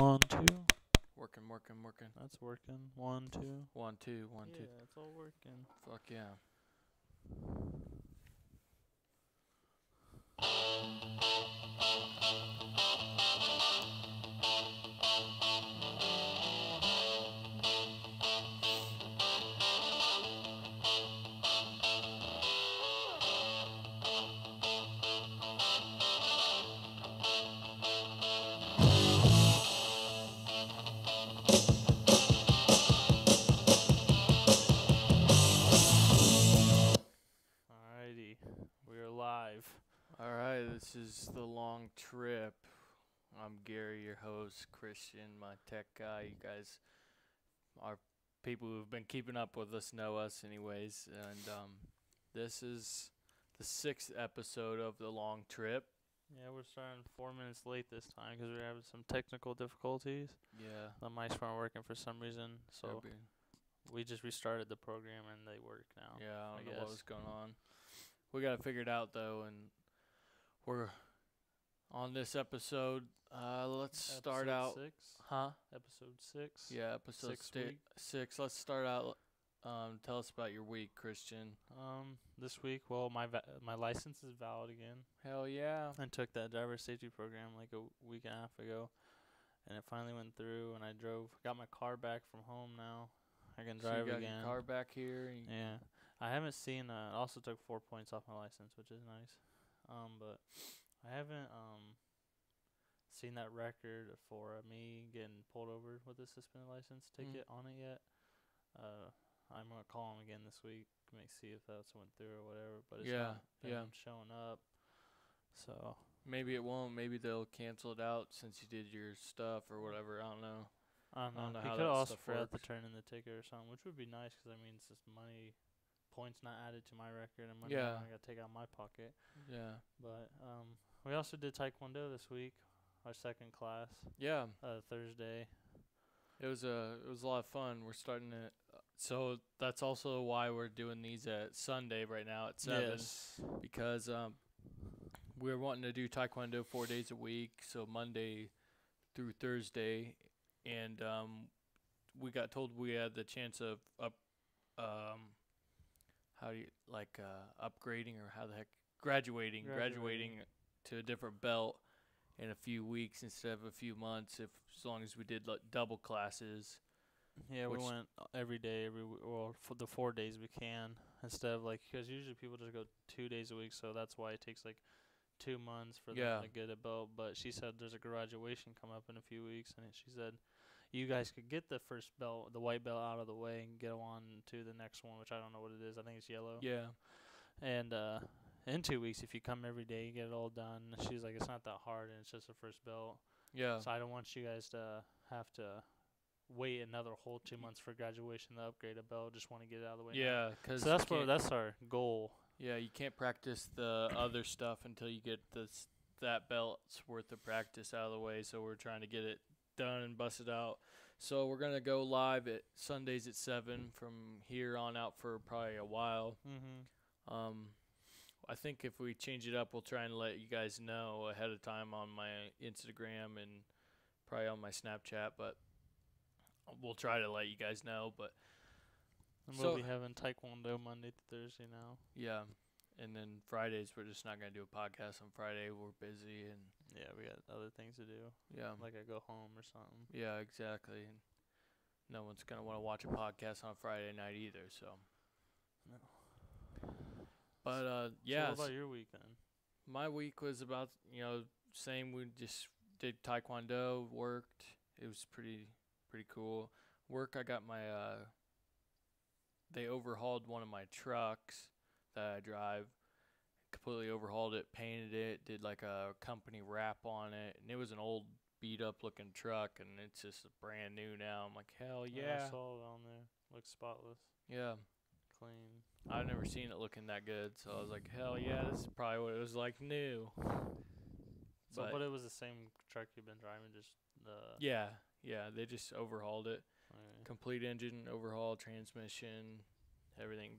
1, 2. Working. That's working. 1, 2. 1, 2, 1, 2. Yeah, it's all working. Fuck yeah. Alrighty, we are live. All right, this is the long trip. I'm Gary, your host. Christian, my tech guy. You guys are people who've been keeping up with us know us, anyways. And this is the 6th episode of the long trip. Yeah, we're starting 4 minutes late this time because we're having some technical difficulties. Yeah. The mics weren't working for some reason, so we just restarted the program and they work now. Yeah, I don't know guess. what was going on. We got it figured out though, and we're on this episode. Let's start out. Episode 6? Huh? Episode 6? Yeah, episode 6 6. Let's start out. Tell us about your week, Christian. This week, well, my license is valid again. Hell yeah. I took that driver safety program like a week and a half ago, and it finally went through. And I got my car back from home now. I can drive so you got again. Your car back here. Yeah, I haven't seen. It also took 4 points off my license, which is nice. But I haven't seen that record for me getting pulled over with a suspended license ticket on it yet. I'm gonna call him again this week, see if that's went through or whatever. But it's not been showing up. So maybe it won't. Maybe they'll cancel it out since you did your stuff or whatever. I don't know. I don't know how he could that also stuff forgot to works. turn in the ticket or something, which would be nice because I mean it's just money, points not added to my record and money I gotta take out of my pocket. Yeah. But we also did Taekwondo this week, our second class. Yeah. Thursday. It was a lot of fun. We're starting it. So that's also why we're doing these at Sunday right now at 7. Yes. Because we're wanting to do Taekwondo 4 days a week, so Monday through Thursday, and we got told we had the chance of upgrading or how the heck graduating to a different belt in a few weeks instead of a few months, as long as we did double classes. Yeah, we went every day, for the 4 days we can, instead of because usually people just go 2 days a week, so that's why it takes 2 months for them to get a belt. But she said there's a graduation come up in a few weeks, and she said you guys could get the first belt, the white belt, out of the way and get on to the next one, which I don't know what it is. I think it's yellow. Yeah. And in 2 weeks, if you come every day, you get it all done. She's like, it's not that hard, and it's just the first belt. Yeah. So I don't want you guys to have to wait another whole 2 months for graduation to upgrade a belt. Just want to get it out of the way. Yeah, because so that's our goal. Yeah, you can't practice the other stuff until you get that belt's worth of practice out of the way. So we're trying to get it done and busted out. So we're gonna go live at Sundays at 7 from here on out for probably a while. I think if we change it up, we'll try and let you guys know ahead of time on my Instagram and probably on my Snapchat, but we'll try to let you guys know. But we'll be having Taekwondo Monday to Thursday now. Yeah, and then Fridays we're just not gonna do a podcast on Friday. We're busy and we got other things to do. Yeah, like I go home or something. Yeah, exactly. And no one's gonna want to watch a podcast on Friday night either. So no. But So what about your week then? My week was about same. We just did Taekwondo, worked. It was pretty cool. Work. I got my they overhauled one of my trucks that I drive. Completely overhauled it, painted it, did a company wrap on it, and it was an old beat up looking truck, and it's just brand new now. I'm like, hell yeah. I saw it on there. Looks spotless. Yeah. Clean. I've never seen it looking that good, so I was like, hell yeah, this is probably what it was like new. But it was the same truck you've been driving, just Yeah, they just overhauled it. Okay. Complete engine overhaul, transmission, everything.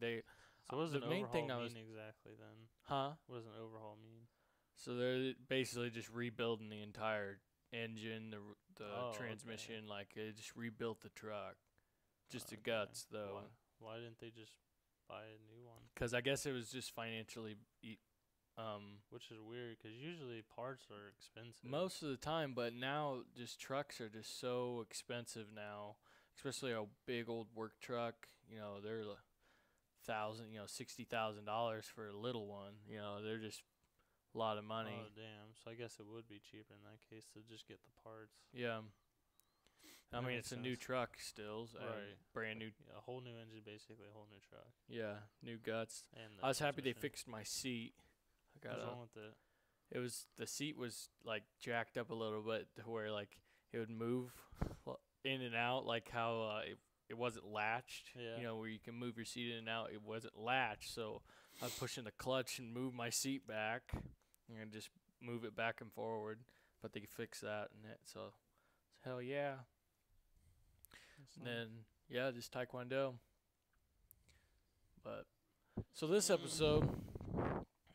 So what does an main overhaul thing mean exactly then? Huh? What does an overhaul mean? So they're basically just rebuilding the entire engine, the Oh, transmission. Like they just rebuilt the truck, just the Okay. guts though. Why didn't they just buy a new one? Because I guess it was just financially, Which is weird, because usually parts are expensive. most of the time. But now, just trucks are just so expensive now, especially a big old work truck. You know, they're $60,000 for a little one. You know, they're just a lot of money. Oh damn! So I guess it would be cheaper in that case to just get the parts. Yeah. I That mean, makes it's a new sense. truck still, Right. brand new. Yeah, a whole new engine, basically a whole new truck. Yeah, new guts. And I was happy they transmission. fixed my seat. I got What's a. wrong with it? It was the seat was like jacked up a little bit to where like it would move in and out, like how it wasn't latched. Yeah. You know, where you can move your seat in and out. It wasn't latched, so I was pushing the clutch and move my seat back, and just move it back and forward. But they fixed that and it, so hell yeah. That's And nice. then yeah, just taekwondo. But so this episode,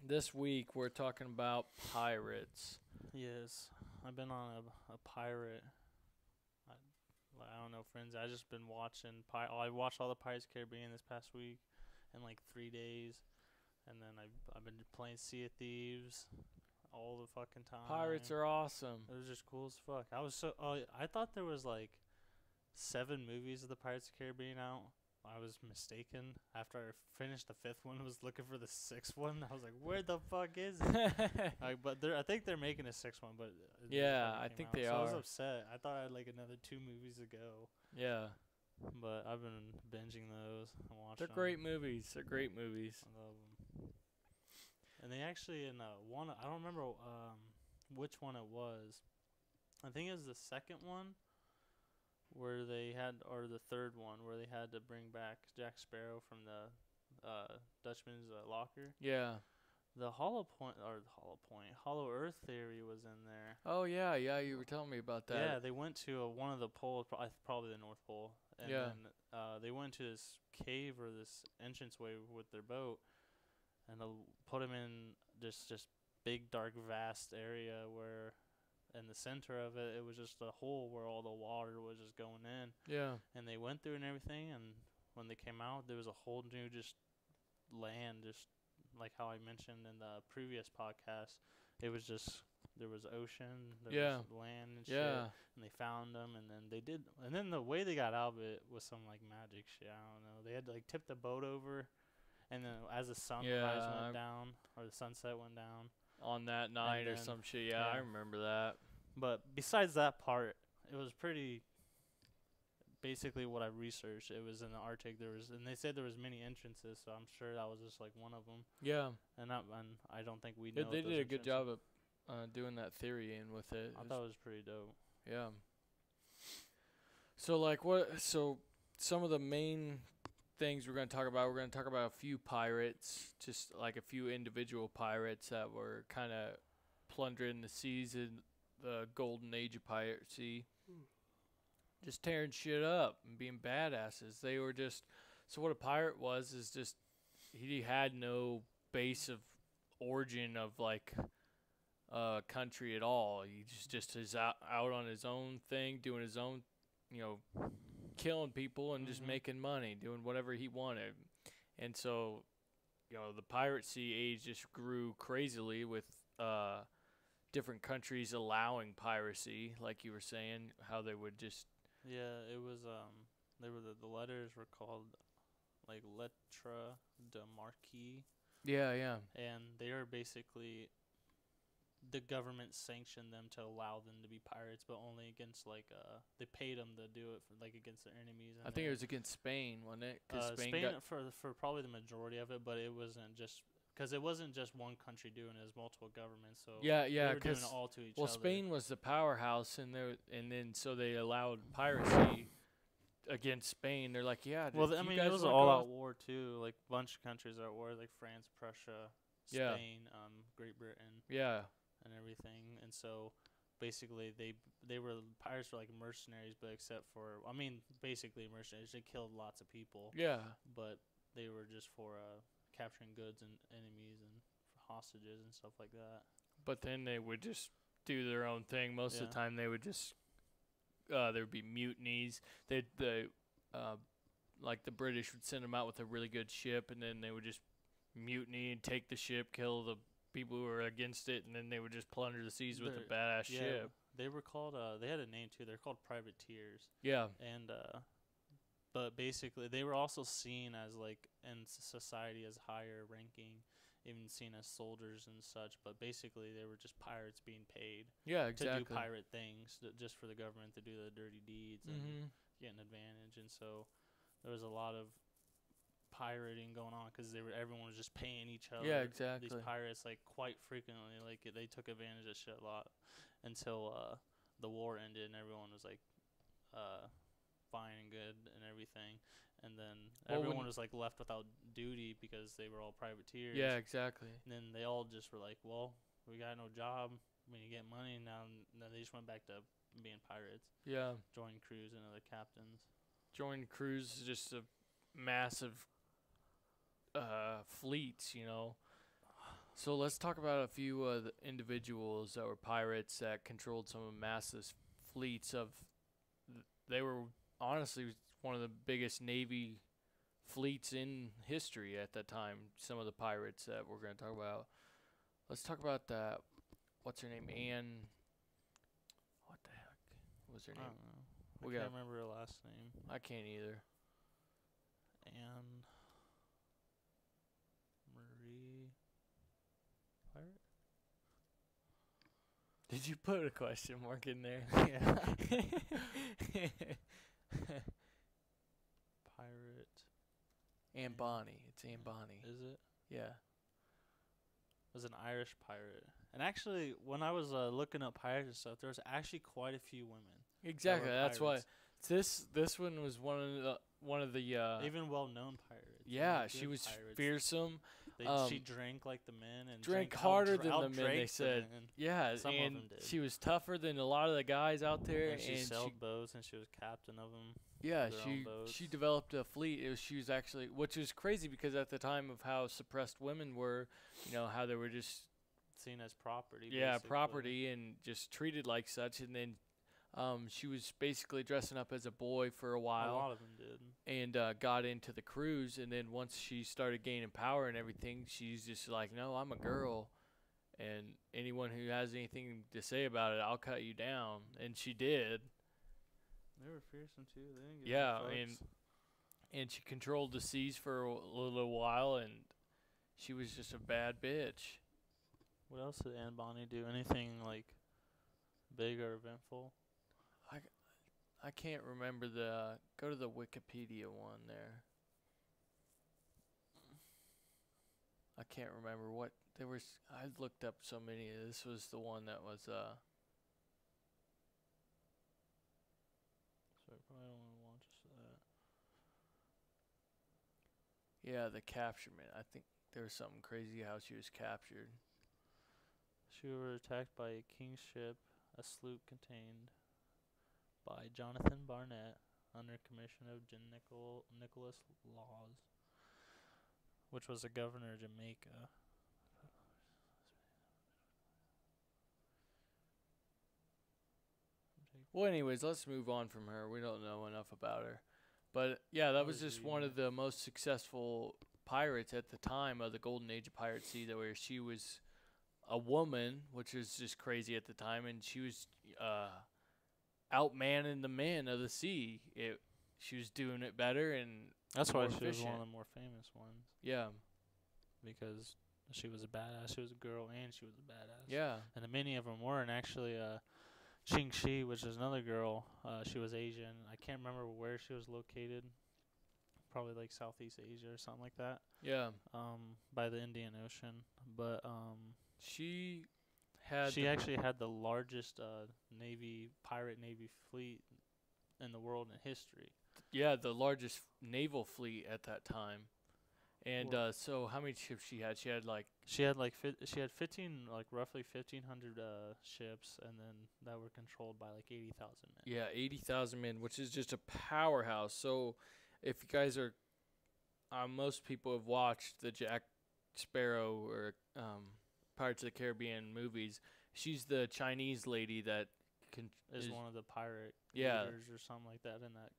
this week we're talking about pirates. Yes, I've been on a pirate. I don't know, friends. I just been watching. I watched all the Pirates of the Caribbean this past week, in like 3 days, and then I've been playing Sea of Thieves, all the fucking time. Pirates are awesome. It was just cool as fuck. I thought there was like 7 movies of the Pirates of the Caribbean out. I was mistaken. After I finished the 5th one, was looking for the 6th one. I was like, "Where the fuck is it?" I think they're making a 6th one, but it Yeah, fucking I came think out. they so I was are. upset. I thought I had like another 2 movies to go, Yeah, but I've been binging those and watching. they're great movies. They're great movies. I love them. And they actually in one. I don't remember which one it was. I think it was the second one where they had, or the third one where they had to bring back Jack Sparrow from the Dutchman's locker. Yeah. The Hollow Earth theory was in there. Oh yeah, yeah. You were telling me about that. Yeah, they went to one of the poles, probably the North Pole, and Yeah. then they went to this cave or this entranceway with their boat, and put them in just big, dark, vast area where, in the center of it, it was just a hole where all the water was just going in, Yeah. and they went through and everything, and when they came out, there was a whole new just land, just like how I mentioned in the previous podcast. It was just, there was ocean, there Yeah. was land and Yeah. shit, and they found them, and then the way they got out of it was some like magic shit. I don't know. They had to like tip the boat over, and then as the sunrise Yeah, went down, or the sunset went down. On that night or then- some shit. Yeah, I yeah. remember that. But besides that part, it was pretty. Basically, what I researched, it was in the Arctic. And they said there was many entrances, so I'm sure that was just like one of them. Yeah. And I don't think we They, know. they if those did a good job entrances- of doing that theory in with it. I thought it was pretty dope. Yeah. So like what? So some of the main things we're gonna talk about. We're gonna talk about a few pirates, just like a few individual pirates that were kind of plundering the seas in the golden age of piracy, just tearing shit up and being badasses. They were just. So what a pirate was is just he had no base of origin of like country at all. He just is out on his own thing, doing his own, killing people and just Mhm. making money, doing whatever he wanted. And so, the piracy age just grew crazily with different countries allowing piracy, like you were saying, how they would just Yeah, it was. They were the letters were called like Lettre de Marquis, yeah. and they are basically the government sanctioned them to allow them to be pirates, but only against they paid them to do it for, like against their enemies. I think it was against Spain, wasn't it? 'Cause Spain got for probably the majority of it, but it wasn't just because it wasn't just one country doing it; it was multiple governments. So yeah, they were doing because it all to each well, other. Spain was the powerhouse, and then so they allowed piracy against Spain. They're like, yeah. Well, if I you mean, guys it was an wanna go all-out war too. Like a bunch of countries are at war, like France, Prussia, Yeah. Spain, Great Britain, Yeah, and everything. And so, basically, they were pirates were like mercenaries, but except for basically mercenaries. They killed lots of people, yeah, but they were just for capturing goods and enemies and for hostages and stuff like that. but then they would just do their own thing. Most of Yeah. the time, they would just there would be mutinies. Like the British would send them out with a really good ship, and then they would just mutiny and take the ship, kill the people who were against it, and then they would just plunder the seas with a They're- badass Yeah, ship. they were called. They had a name too. They're called privateers, Yeah, and but basically they were also seen as like in society as higher ranking, even seen as soldiers and such. But basically they were just pirates being paid yeah, to exactly. do pirate things, just for the government to do the dirty deeds and Mm-hmm. get an advantage. And so there was a lot of pirating going on because everyone was just paying each other. Yeah, exactly. These pirates like quite frequently, like they took advantage of shit a lot until the war ended and everyone was like fine and good and everything. And then Well, everyone when- was like left without duty because they were all privateers. Yeah, exactly. And then they all just were like, well, we got no job. When you get money now, then they just went back to being pirates, Yeah, joining crews and other captains. join crews is just a massive fleets, you know. So let's talk about a few of the individuals that were pirates that controlled some of massive fleets of. They were honestly one of the biggest navy fleets in history at that time. Some of the pirates that we're going to talk about. Let's talk about that. What's her name? Anne. What the heck? What was her I name? don't know. We I can't got- remember her last name. I can't either. Anne Marie Pirate? Did you put a question mark in there? Yeah. Pirate. Anne Bonny. It's Anne Bonny. Is it? Yeah. Was an Irish pirate. And actually, when I was looking up pirates and stuff, there was actually quite a few women. Exactly. That's why pirates. this one was one of the Even well-known pirates. yeah, like she good was pirates. fearsome. She drank like the men and drank harder than the men, they outdraked said. men. Yeah, Some of and 'em did. she was tougher than a lot of the guys out there. And she and sailed boats and she was captain of them. yeah, their own she boats. developed a fleet. She was actually, which was crazy because at the time of how suppressed women were, you know, how they were just Seen as property. yeah basically. property and just treated like such. And then she was basically dressing up as a boy for a A while. lot of them did. And got into the cruise, and then once she started gaining power and everything, she's just like, no, I'm a girl, and anyone who has anything to say about it, I'll cut you down. And she did. They were fearsome too. They didn't give Yeah, no and fucks. and she controlled the seas for a little while, and she was just a bad bitch. What else did Anne Bonny do? Anything like big or eventful? I can't remember the, go to the Wikipedia one there. I can't remember what, there was, I looked up so many, this was the one that was, So I probably don't want to watch that. yeah, the capturement. I think there was something crazy how she was captured. She was attacked by a king's ship, a sloop contained by Jonathan Barnett under commission of Nicholas Laws, which was the governor of Jamaica. Well, anyways, let's move on from her. We don't know enough about her. But yeah, that I was was just reading one it. of the most successful pirates at the time of the golden age of piracy, that where she was a woman, which was just crazy at the time, and she was outmanning the men of the sea. She was doing it better, and That's why more she was one efficient. of the more famous ones, yeah, because she was a badass. She was a girl and she was a badass. yeah, And many of them were. And actually, Ching Shi, which is another girl, she was Asian. I can't remember where she was located. Probably like Southeast Asia or something like that. yeah. By the Indian Ocean. But She had she the- actually had the largest pirate navy fleet in the world in history. yeah, the largest naval fleet at that time. And Well- so how many ships she had? She had like She had she had 15 like roughly 1,500 ships, and then that were controlled by like 80,000 men. yeah, 80,000 men, which is just a powerhouse. So if you guys are most people have watched the Jack Sparrow or Pirates of the Caribbean movies. She's the Chinese lady that is one of the pirate Yeah. leaders or something like that in that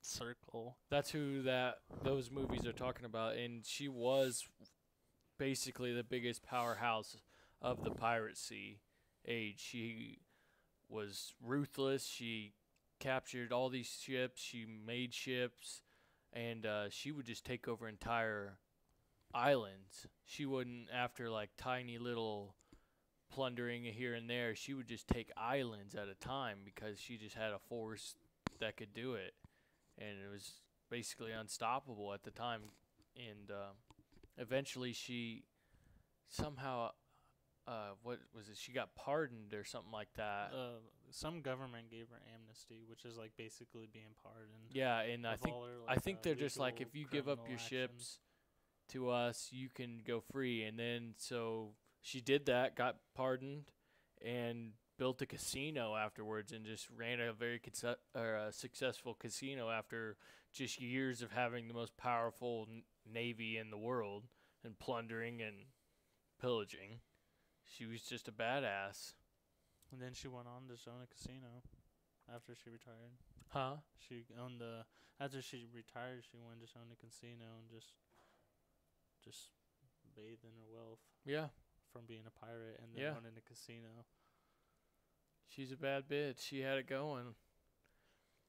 circle. That's who those movies are talking about, and she was basically the biggest powerhouse of the piracy age. She was ruthless. She captured all these ships. She made ships, and she would just take over entire islands. She wouldn't, after like tiny little plundering here and there, she would just take islands at a time because she just had a force that could do it, and it was basically unstoppable at the time. And eventually, she somehow, what was it? She got pardoned or something like that. Some government gave her amnesty, which is like basically being pardoned. Yeah, and I of think all her, I think they're just like, legal if you give up criminal your actions. ships to us, you can go free. And then so she did that, got pardoned, and built a casino afterwards, and just ran a very successful casino after just years of having the most powerful navy in the world and plundering and pillaging. She was just a badass. And then she went on to own a casino after she retired. Huh? She owned after she retired, she went to own a casino and just bathed in her wealth Yeah. from being a pirate and then Yeah. owning a casino. She's a bad bitch. She had it going.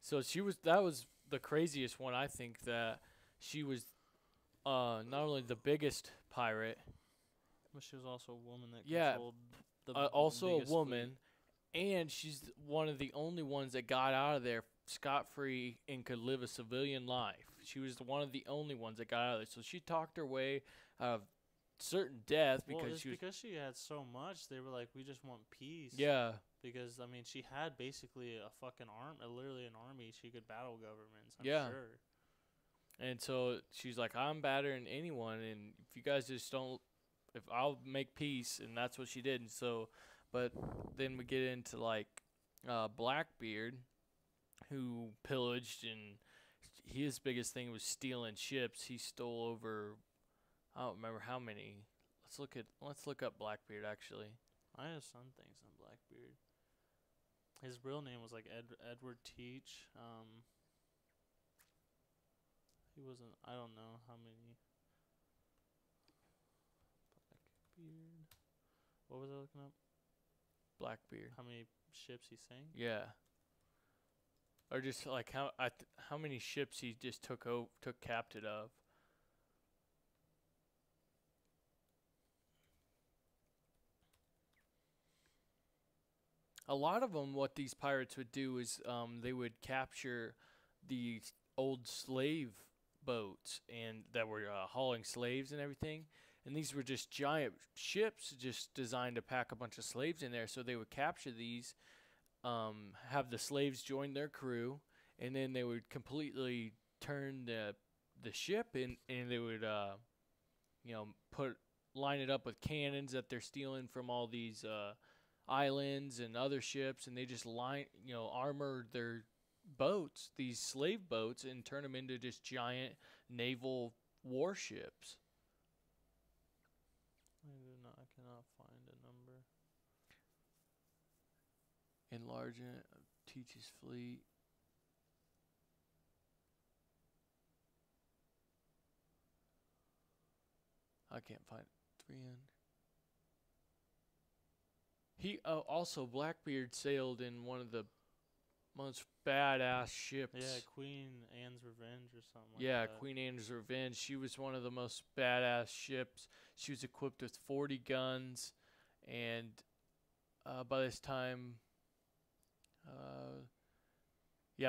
So that was the craziest one, I think, that she was not only the biggest pirate, But she was also a woman that Yeah, controlled the also a biggest woman, and she's one of the only ones that got out of there scot-free and could live a civilian life. She was one of the only ones that got out of there. So she talked her way out of certain death fleet. because she was... because she had so much, they were like, we just want peace. Yeah. Because, I mean, she had basically a fucking literally an army. She could battle governments, I'm Yeah. sure. And so she's like, I'm better than anyone, and if you guys just don't, if I'll make peace, and that's what she did. And so, but then we get into like Blackbeard, who pillaged, and his biggest thing was stealing ships. He stole over, I don't remember how many. Let's look up Blackbeard actually. I have some things on Blackbeard. His real name was like Edward Teach. He wasn't. I don't know how many. Blackbeard. What was I looking up? Blackbeard. How many ships he sank? Yeah. Or just like how many ships he just took captive of. A lot of them, what these pirates would do is they would capture the old slave boats and that were hauling slaves and everything. And these were just giant ships just designed to pack a bunch of slaves in there. So they would capture these, have the slaves join their crew, and then they would completely turn the ship and they would line it up with cannons that they're stealing from all these islands and other ships, and they just armor their boats, these slave boats, and turn them into just giant naval warships. I cannot find a number. Enlargement of Teach's fleet. I can't find 300. He also Blackbeard sailed in one of the most badass ships. Yeah, Queen Anne's Revenge or something like Yeah, that. Queen Anne's Revenge. She was one of the most badass ships. She was equipped with 40 guns, and by this time,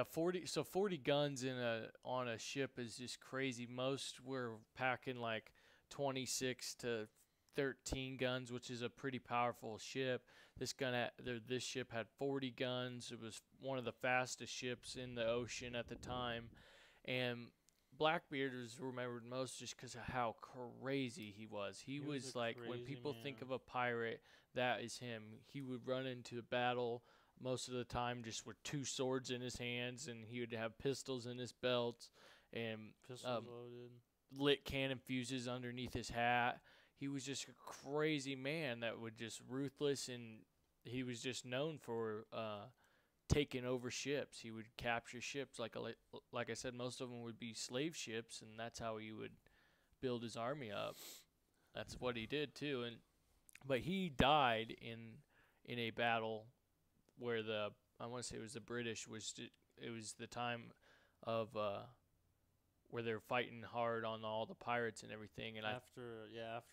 40. So 40 guns on a ship is just crazy. Most were packing like 26 to 13 guns, which is a pretty powerful ship. This ship had 40 guns. It was one of the fastest ships in the ocean at the time, and Blackbeard was remembered most just because of how crazy he was. He was like, when people think of a pirate, that is him. He would run into battle most of the time just with 2 swords in his hands, and he would have pistols in his belts and Pistols loaded. lit cannon fuses underneath his hat. He was just a crazy man that would just ruthless, and he was just known for taking over ships. He would capture ships, like I said, most of them would be slave ships, and that's how he would build his army up. That's what he did too. But he died in a battle where I want to say it was the British it was the time of where they're fighting hard on all the pirates and everything. And after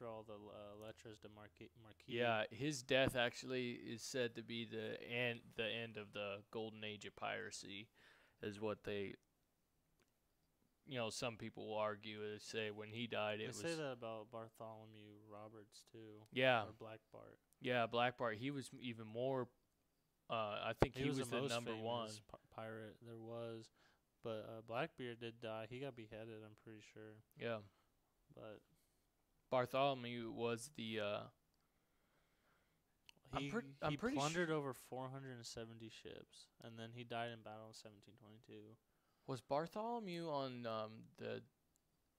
all the Lettres de Marquis. Yeah, his death actually is said to be the end of the golden age of piracy, is what they. Some people will argue. They say when he died, They say that about Bartholomew Roberts too. Yeah. Or Black Bart. Yeah, Black Bart. He was even more. I think he was the most number one pirate there was. But Blackbeard did die. He got beheaded, I'm pretty sure. Yeah. But Bartholomew was the he plundered over 470 ships, and then he died in battle in 1722. Was Bartholomew on the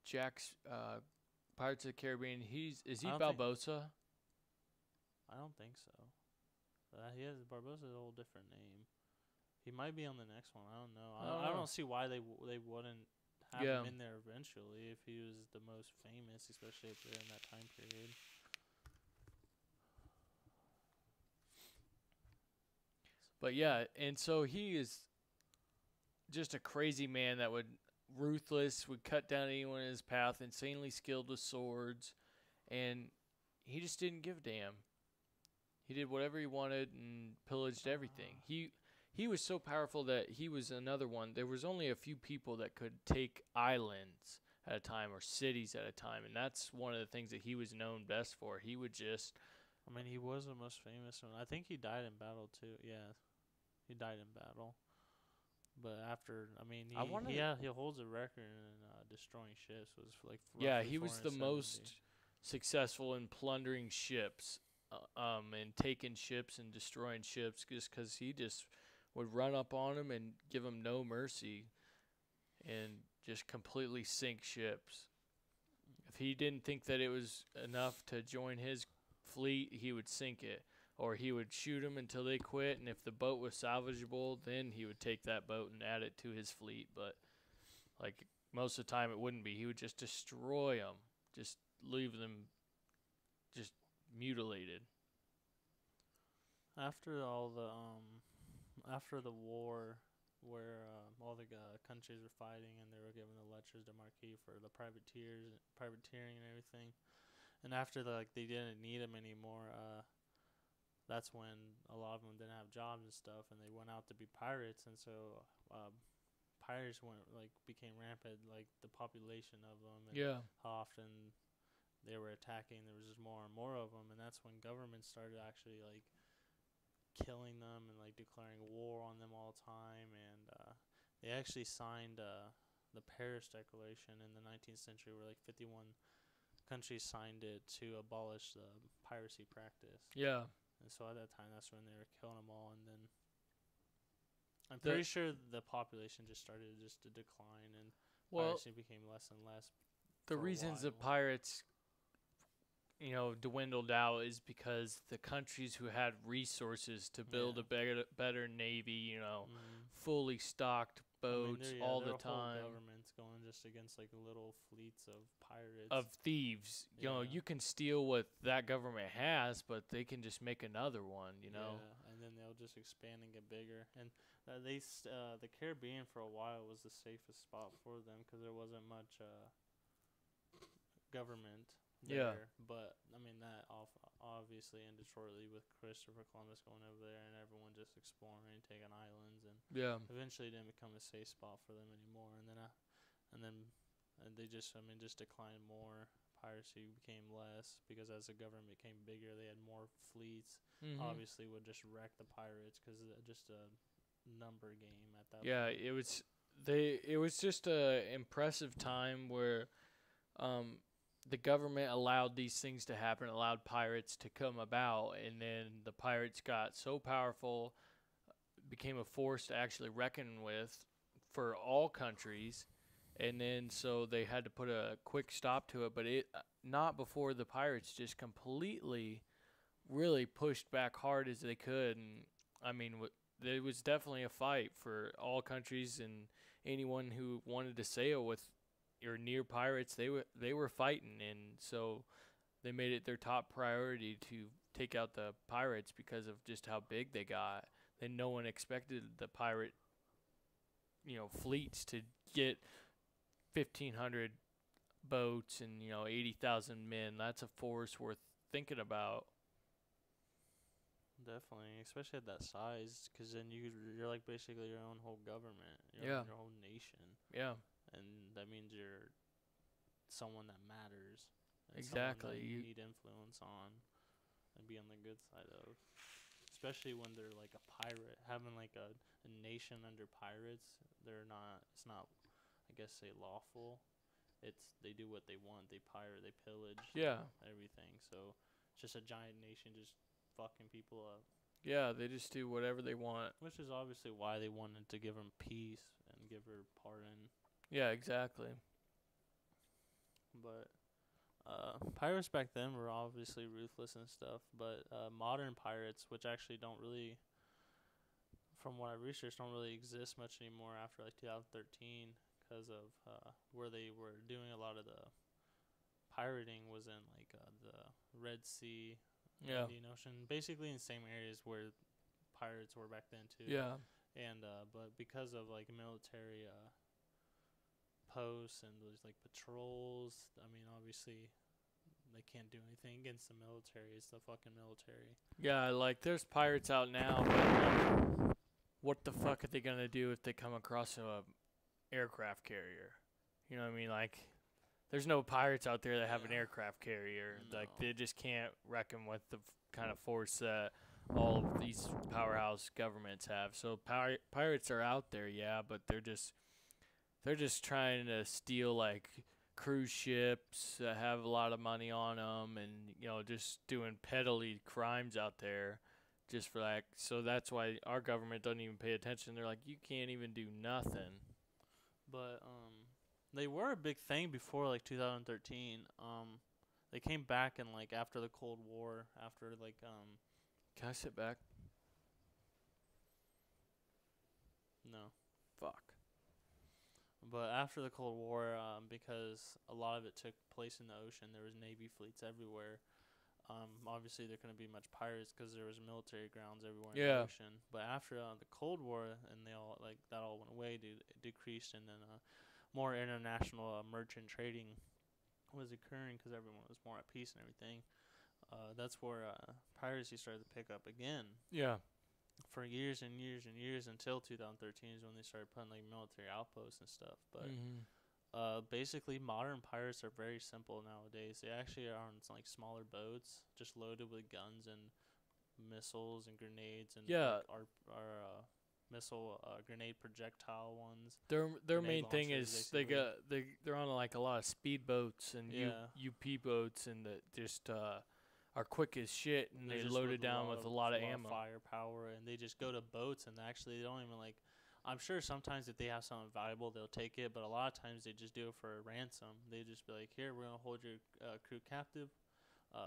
Jack's Pirates of the Caribbean? Is he Barbossa? I don't think so. Barbossa's a whole different name. He might be on the next one. I don't know. I don't see why they wouldn't have him in there eventually if he was the most famous, especially if they're in that time period. But yeah, and so he is just a crazy man that would cut down anyone in his path, insanely skilled with swords, and he just didn't give a damn. He did whatever he wanted and pillaged everything. He was so powerful that he was another one. There was only a few people that could take islands at a time or cities at a time, and that's one of the things that he was known best for. He would just... he was the most famous one. I think he died in battle, too. Yeah, he died in battle. But after, he holds a record in destroying ships. It was like he was the most successful in plundering ships, and taking ships and destroying ships, just because he just would run up on them and give them no mercy, and just completely sink ships. If he didn't think that it was enough to join his fleet, he would sink it. Or he would shoot them until they quit, and if the boat was salvageable, then he would take that boat and add it to his fleet. But most of the time it wouldn't be. He would just destroy them, just leave them just mutilated. After the war, where all the countries were fighting and they were given the Lettres de Marquis for the privateering and everything, and after they didn't need them anymore, that's when a lot of them didn't have jobs and stuff, and they went out to be pirates, and so pirates became rampant, the population of them, and how often they were attacking. There was just more and more of them, and that's when governments started actually killing them and declaring war on them all the time. And they actually signed the Paris Declaration in the 19th century, where 51 countries signed it to abolish the piracy practice. Yeah. And so at that time, that's when they were killing them all. And then I'm pretty sure the population just started to decline, and piracy became less and less. The reasons the pirates dwindled out is because the countries who had resources to build a better navy, fully stocked boats all the time. Whole governments going just against little fleets of pirates, of thieves. You can steal what that government has, but they can just make another one. Yeah, and then they'll just expand and get bigger. And the Caribbean for a while was the safest spot for them because there wasn't much government there. Yeah. But that obviously ended shortly with Christopher Columbus going over there and everyone just exploring and taking islands, and eventually it didn't become a safe spot for them anymore. And then they just declined more. Piracy became less because as the government became bigger, they had more fleets. Obviously, would just wreck the pirates because just a number game at that. Yeah, point. It was just a impressive time where the government allowed these things to happen, allowed pirates to come about, and then the pirates got so powerful, became a force to actually reckon with for all countries, and then so they had to put a quick stop to it, but not before the pirates just completely really pushed back hard as they could, and I mean, there was definitely a fight for all countries and anyone who wanted to sail with or near pirates. They were fighting, and so they made it their top priority to take out the pirates because of just how big they got. And no one expected the pirate, fleets to get 1,500 boats and 80,000 men. That's a force worth thinking about. Definitely, especially at that size, because then you're like basically your own whole government, Yeah. your whole nation, Yeah, and that means you're someone that matters. And exactly. someone that you need influence on and be on the good side of. Especially when they're like a pirate, having like a nation under pirates, it's not, I guess, say lawful. They do what they want. They pirate, they pillage, Yeah. everything. So it's just a giant nation just fucking people up. Yeah, they just do whatever they want. Which is obviously why they wanted to give him peace and give her pardon. Yeah, exactly. But pirates back then were obviously ruthless and stuff. But modern pirates, which actually don't really, from what I researched, don't really exist much anymore after like 2013, because of where they were doing a lot of the pirating was in like the Red Sea, Yeah. Indian Ocean, basically in the same areas where pirates were back then too. Yeah. And but because of like military posts and those like patrols, I mean obviously they can't do anything against the military. It's the fucking military. Yeah, like there's pirates out now, but like, what the fuck are they gonna do if they come across a aircraft carrier? You know what I mean? Like, there's no pirates out there that have an Yeah. aircraft carrier. Like, No. they just can't reckon with the kind of force that all of these powerhouse governments have. So pirates are out there, yeah, but they're just trying to steal like cruise ships that have a lot of money on them, and just doing petty crimes out there, just for like. So that's why our government doesn't even pay attention. They're like, you can't even do nothing. But they were a big thing before like 2013. They came back in like after the Cold War, after like Can I sit back? no. Fuck. But after the Cold War, because a lot of it took place in the ocean, there was Navy fleets everywhere. Obviously, there couldn't be much pirates because there was military grounds everywhere in Yeah. the ocean. But after the Cold War, and that all went away, decreased, and then more international merchant trading was occurring because everyone was more at peace and everything. That's where piracy started to pick up again. Yeah. For years and years and years until 2013 is when they started putting like military outposts and stuff. But basically, modern pirates are very simple nowadays. They actually are on like smaller boats, just loaded with guns and missiles and grenades and Yeah. like, our missile grenade projectile ones. Their Grenade main thing launchers, is basically. they're on like a lot of speedboats and Yeah. UP boats, and that just are quick as shit, and They're they just loaded down with a lot of ammo. firepower, and they just go to boats, and actually they don't even like. I'm sure sometimes if they have something valuable, they'll take it, but a lot of times they just do it for a ransom. They just be like, "Here, we're gonna hold your crew captive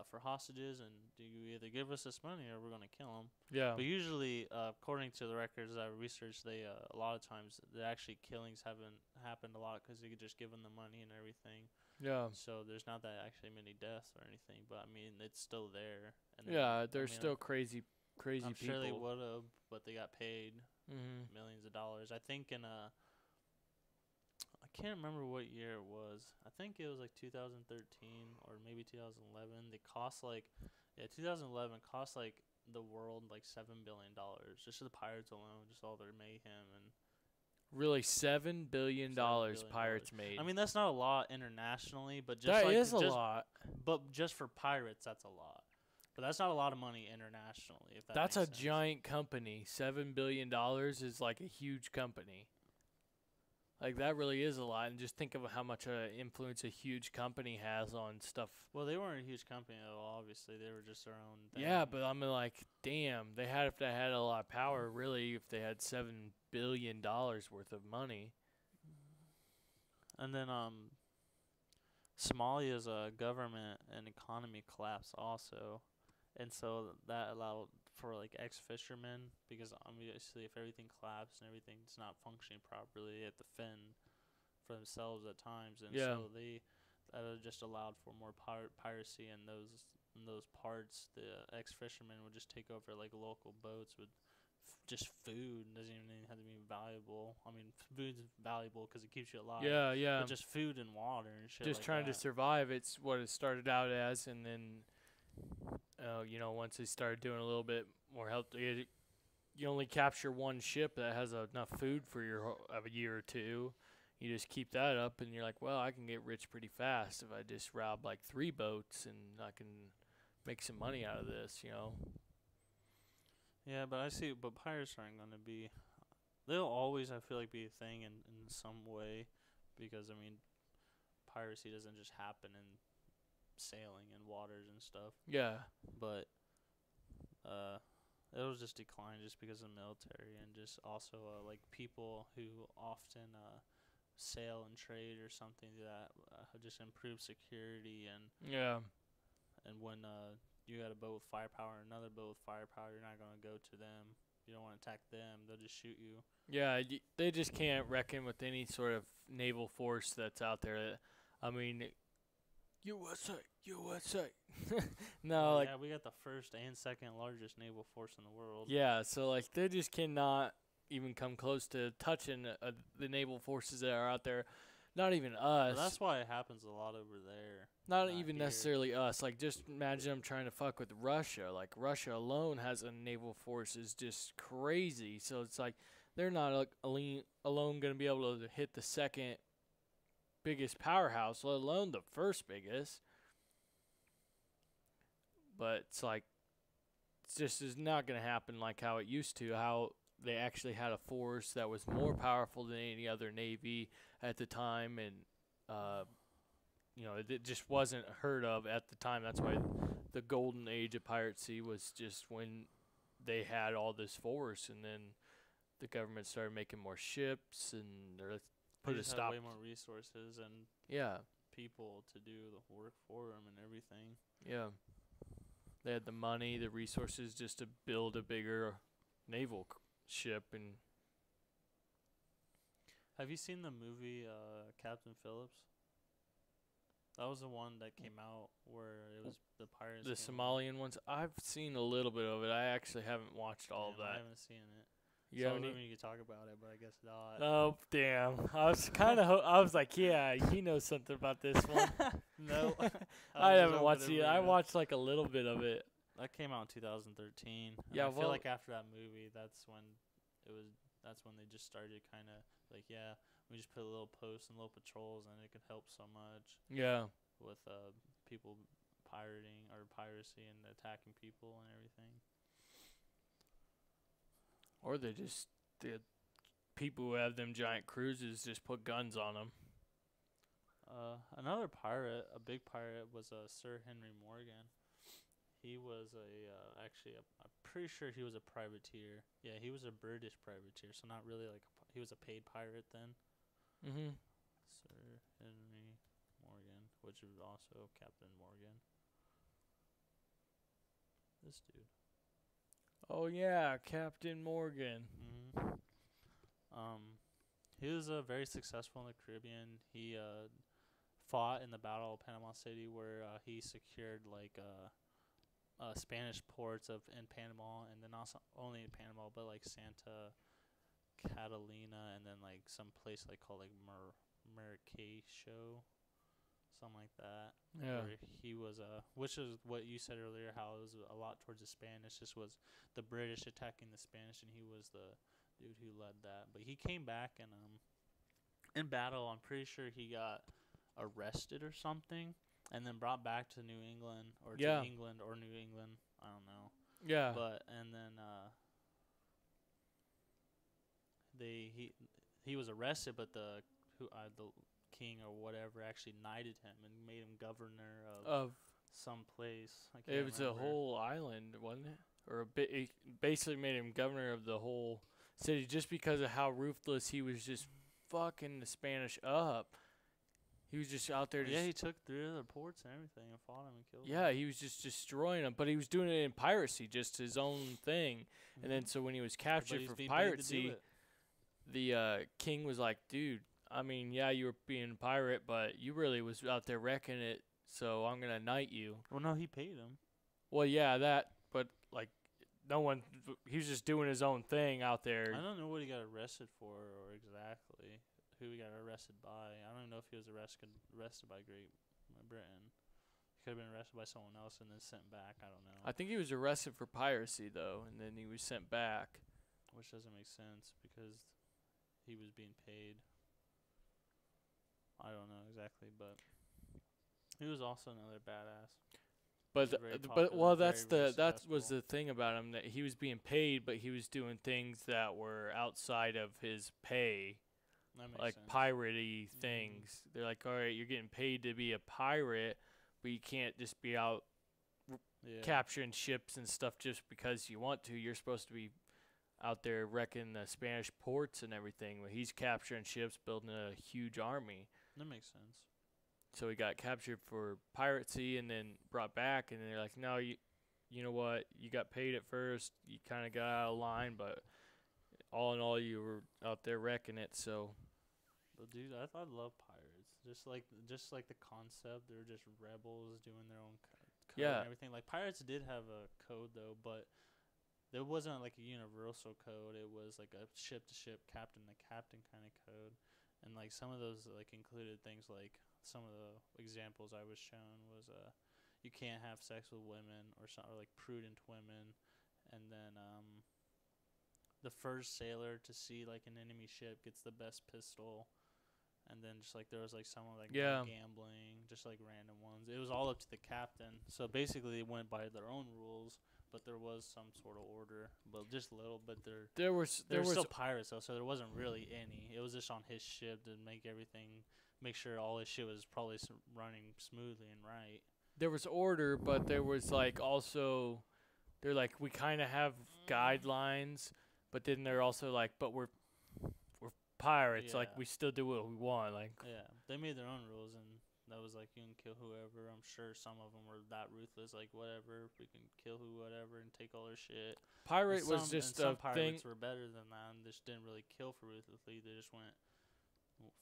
for hostages, and you either give us this money or we're gonna kill them." Yeah. But usually, according to the records I researched, they a lot of times the actually killings haven't happened a lot because they could just give them the money and everything. Yeah. So there's not that actually many deaths or anything, but I mean it's still there. And Yeah, I there's mean, still crazy I'm people. sure they would have, but they got paid Mhm. millions of dollars. I think in I can't remember what year it was. I think it was like 2013 or maybe 2011. They cost like 2011 cost like the world like $7 billion just the pirates alone, just all their mayhem and. Really, $7 billion $7 billion. pirates made. I mean that's not a lot internationally, but just that like is a just, lot. But just for pirates, that's a lot. But that's not a lot of money internationally. If That's a makes sense. giant company. $7 billion is like a huge company. Like, that really is a lot. And just think of how much influence a huge company has on stuff. Well, they weren't a huge company at all. Obviously, they were just their own thing. Yeah, but I mean, like, damn, if they had a lot of power, really, if they had $7 billion worth of money. And then Somalia's government and economy collapsed also, and so that allowed for like ex-fishermen, because obviously if everything collapsed and everything's not functioning properly, they have to fend for themselves at times, and Yeah. so they that just allowed for more piracy in those parts. The ex-fishermen would just take over like local boats with just food. Doesn't even have to be valuable. I mean, food's valuable because it keeps you alive. Yeah, yeah. But just food and water and shit. Just like trying that. to survive. It's what it started out as, and then, once they started doing a little bit more help, you only capture one ship that has enough food for a year or two. You just keep that up, and you're like, well, I can get rich pretty fast if I just rob like 3 boats, and I can make some money out of this, Yeah, but I see. But pirates aren't gonna be. They'll always, I feel like, be a thing in some way, because I mean, piracy doesn't just happen in sailing and waters and stuff. Yeah. But it'll just decline just because of the military, and just also like people who often sail and trade or something that just improve security, Yeah. and when you got a boat with firepower and another boat with firepower, you're not gonna go to them. You don't want to attack them; they'll just shoot you. Yeah, they just can't reckon with any sort of naval force that's out there. I mean, USA, USA. No, like, yeah, we got the first and second largest naval force in the world. yeah, so like they just cannot even come close to touching the naval forces that are out there. Not even us. But that's why it happens a lot over there. Not not even here. necessarily us. Like, just imagine them trying to fuck with Russia. Like, Russia alone has a naval force is just crazy. So it's like they're not alone going to be able to hit the second biggest powerhouse, let alone the first biggest. But it's like, it's just is not going to happen like how it used to, how they actually had a force that was more powerful than any other navy at the time, and it just wasn't heard of at the time. That's why the golden age of piracy was just when they had all this force, and then the government started making more ships, and they put They a just stop. had way more resources and Yeah, people to do the work for them and everything. yeah. They had the money, the resources just to build a bigger naval ship, and Have you seen the movie Captain Phillips? That was the one that came out where it was the pirates. the came Somalian ones. I've seen a little bit of it. I actually haven't watched all of Damn, I that. haven't seen it. You So I haven't was e- hoping you could talk about it, but I guess not. Oh, damn. I was kind of I was like, yeah, he knows something about this one. No. I was haven't hoping watched it. everybody I would. watched like a little bit of it. That came out in 2013. And Yeah, I well- feel like after that movie, that's when they just started kind of like, yeah, we just put a little posts and little patrols, and it could help so much Yeah. with people pirating or piracy and attacking people and everything. Or the people who have them giant cruises just put guns on them. Another pirate, a big pirate, was Sir Henry Morgan. He was I'm pretty sure he was a privateer. Yeah, he was a British privateer, so not really like he was a paid pirate then. Mm-hmm. Sir Henry Morgan, which was also Captain Morgan. This dude. Oh, yeah, Captain Morgan. He was very successful in the Caribbean. He fought in the Battle of Panama City, where he secured like Spanish ports in Panama, and then not only in Panama, but like Santa Catalina, and then like some place called like Maracaibo, something like that. Yeah. Where he was which is what you said earlier, how it was a lot towards the Spanish. This was the British attacking the Spanish, and he was the dude who led that. But he came back, and in battle, I'm pretty sure he got arrested or something, and then brought back to New England or Yeah. to England or New England, I don't know. Yeah. But and then he was arrested, but the king or whatever actually knighted him and made him governor of some place. I can't It was remember. a whole island, wasn't it? Or it basically made him governor of the whole city just because of how ruthless he was just fucking the Spanish up. He was just out there. Yeah, he took 3 other ports and everything and fought him and killed him. Yeah, he was just destroying them, but he was doing it in piracy, just his own thing. And then so when he was captured for piracy, the king was like, "Dude, I mean, yeah, you were being a pirate, but you really was out there wrecking it. So I'm gonna knight you." Well, no, he paid him. Well, yeah, that, but like, no one. He was just doing his own thing out there. I don't know what he got arrested for or exactly who he got arrested by. I don't even know if he was arrested by Great Britain. He could have been arrested by someone else and then sent back. I don't know. I think he was arrested for piracy though, and then he was sent back. Which doesn't make sense because he was being paid. I don't know exactly, but he was also another badass. But that was the thing about him, that he was being paid, but he was doing things that were outside of his pay, like piratey things. They're like, all right, you're getting paid to be a pirate, but you can't just be out capturing ships and stuff just because you want to. You're supposed to be out there wrecking the Spanish ports and everything. But he's capturing ships, building a huge army. That makes sense. So he got captured for piracy and then brought back, and they're like, no, you know what? You got paid at first. You kind of got out of line, but all in all, you were out there wrecking it. So, but dude, I love pirates. Just like the concept, they're just rebels doing their own code and everything. Like pirates did have a code though, but there wasn't like a universal code. It was like a ship to ship, captain to captain kind of code, and like some of those like included things like. Some of the examples I was shown was you can't have sex with women or like prudent women, and then the first sailor to see like an enemy ship gets the best pistol, and then just like there was like some like gambling, just like random ones. It was all up to the captain. So basically, they went by their own rules, but there was some sort of order, but just little. But there were still pirates though, so there wasn't really any. It was just on his ship to make sure all his shit was probably running smoothly and right. There was order, but there was like also, they're like, we kind of have guidelines, but then they're also like, but we're pirates, like we still do what we want, like. Yeah, they made their own rules, and that was like you can kill whoever. I'm sure some of them were that ruthless, like whatever, we can kill whatever and take all their shit. Pirate was just a thing. Some pirates were better than that, and just didn't really kill for ruthlessly. They just went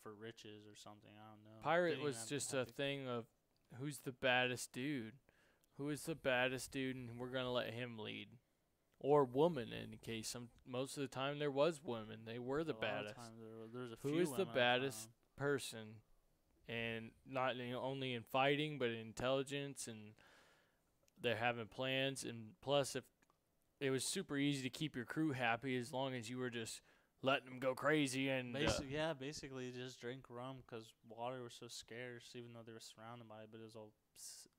for riches or something. I don't know. Pirate was just a thing of who's the baddest dude. Who is the baddest dude, and we're gonna let him lead, or woman in case most of the time there was women. They were the baddest. Who is the baddest person, and not only in fighting but in intelligence, and they're having plans, and plus if it was super easy to keep your crew happy as long as you were just letting them go crazy and basically just drink rum because water was so scarce, even though they were surrounded by it. But it was all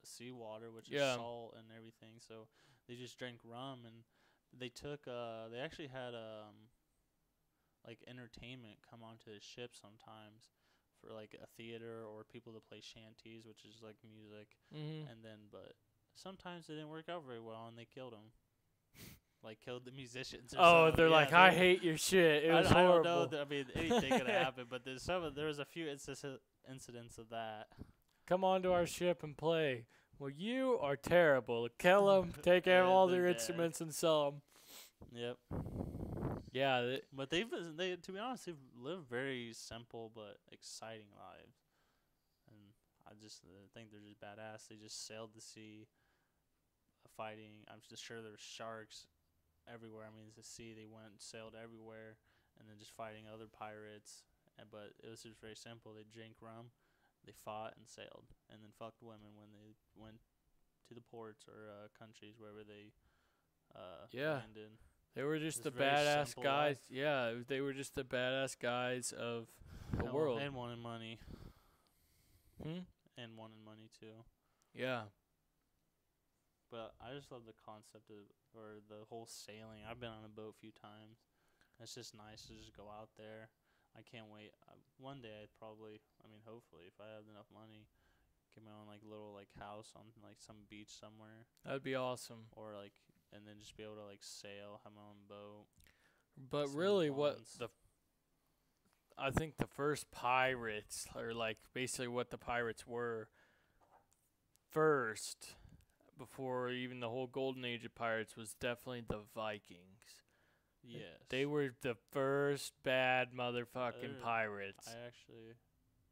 seawater, which is salt and everything. So they just drank rum, and they took. They actually had like entertainment come onto the ship sometimes for like a theater or people to play shanties, which is like music. And then, but sometimes it didn't work out very well, and they killed them. Like killed the musicians. They're like, I hate your shit. It was horrible. I don't know. I mean, anything could happen, but there was a few incidents of that. Come on to our ship and play. Well, you are terrible. Kill them. Take care of all their instruments and sell them. Yep. Yeah, but they to be honest, they've lived very simple but exciting lives, and I just think they're just badass. They just sailed the sea, fighting. I'm just sure there's sharks everywhere. I mean, it's the sea. They went and sailed everywhere, and then just fighting other pirates. But it was just very simple. They drank rum, they fought and sailed, and then fucked women when they went to the ports or countries wherever they landed. They were just the badass guys. Life. Yeah, they were just the badass guys of the world. And wanted money. And wanted money too. Yeah. But I just love the concept or the whole sailing. I've been on a boat a few times. It's just nice to just go out there. I can't wait. One day I'd probably, hopefully, if I have enough money, get my own like little like house on like some beach somewhere. That'd be awesome. Or like, and then just be able to like sail, have my own boat. But really, I think the first pirates, or like basically what the pirates were first, before even the whole golden age of pirates, was definitely the Vikings. Yes. They were the first bad motherfucking They're- pirates.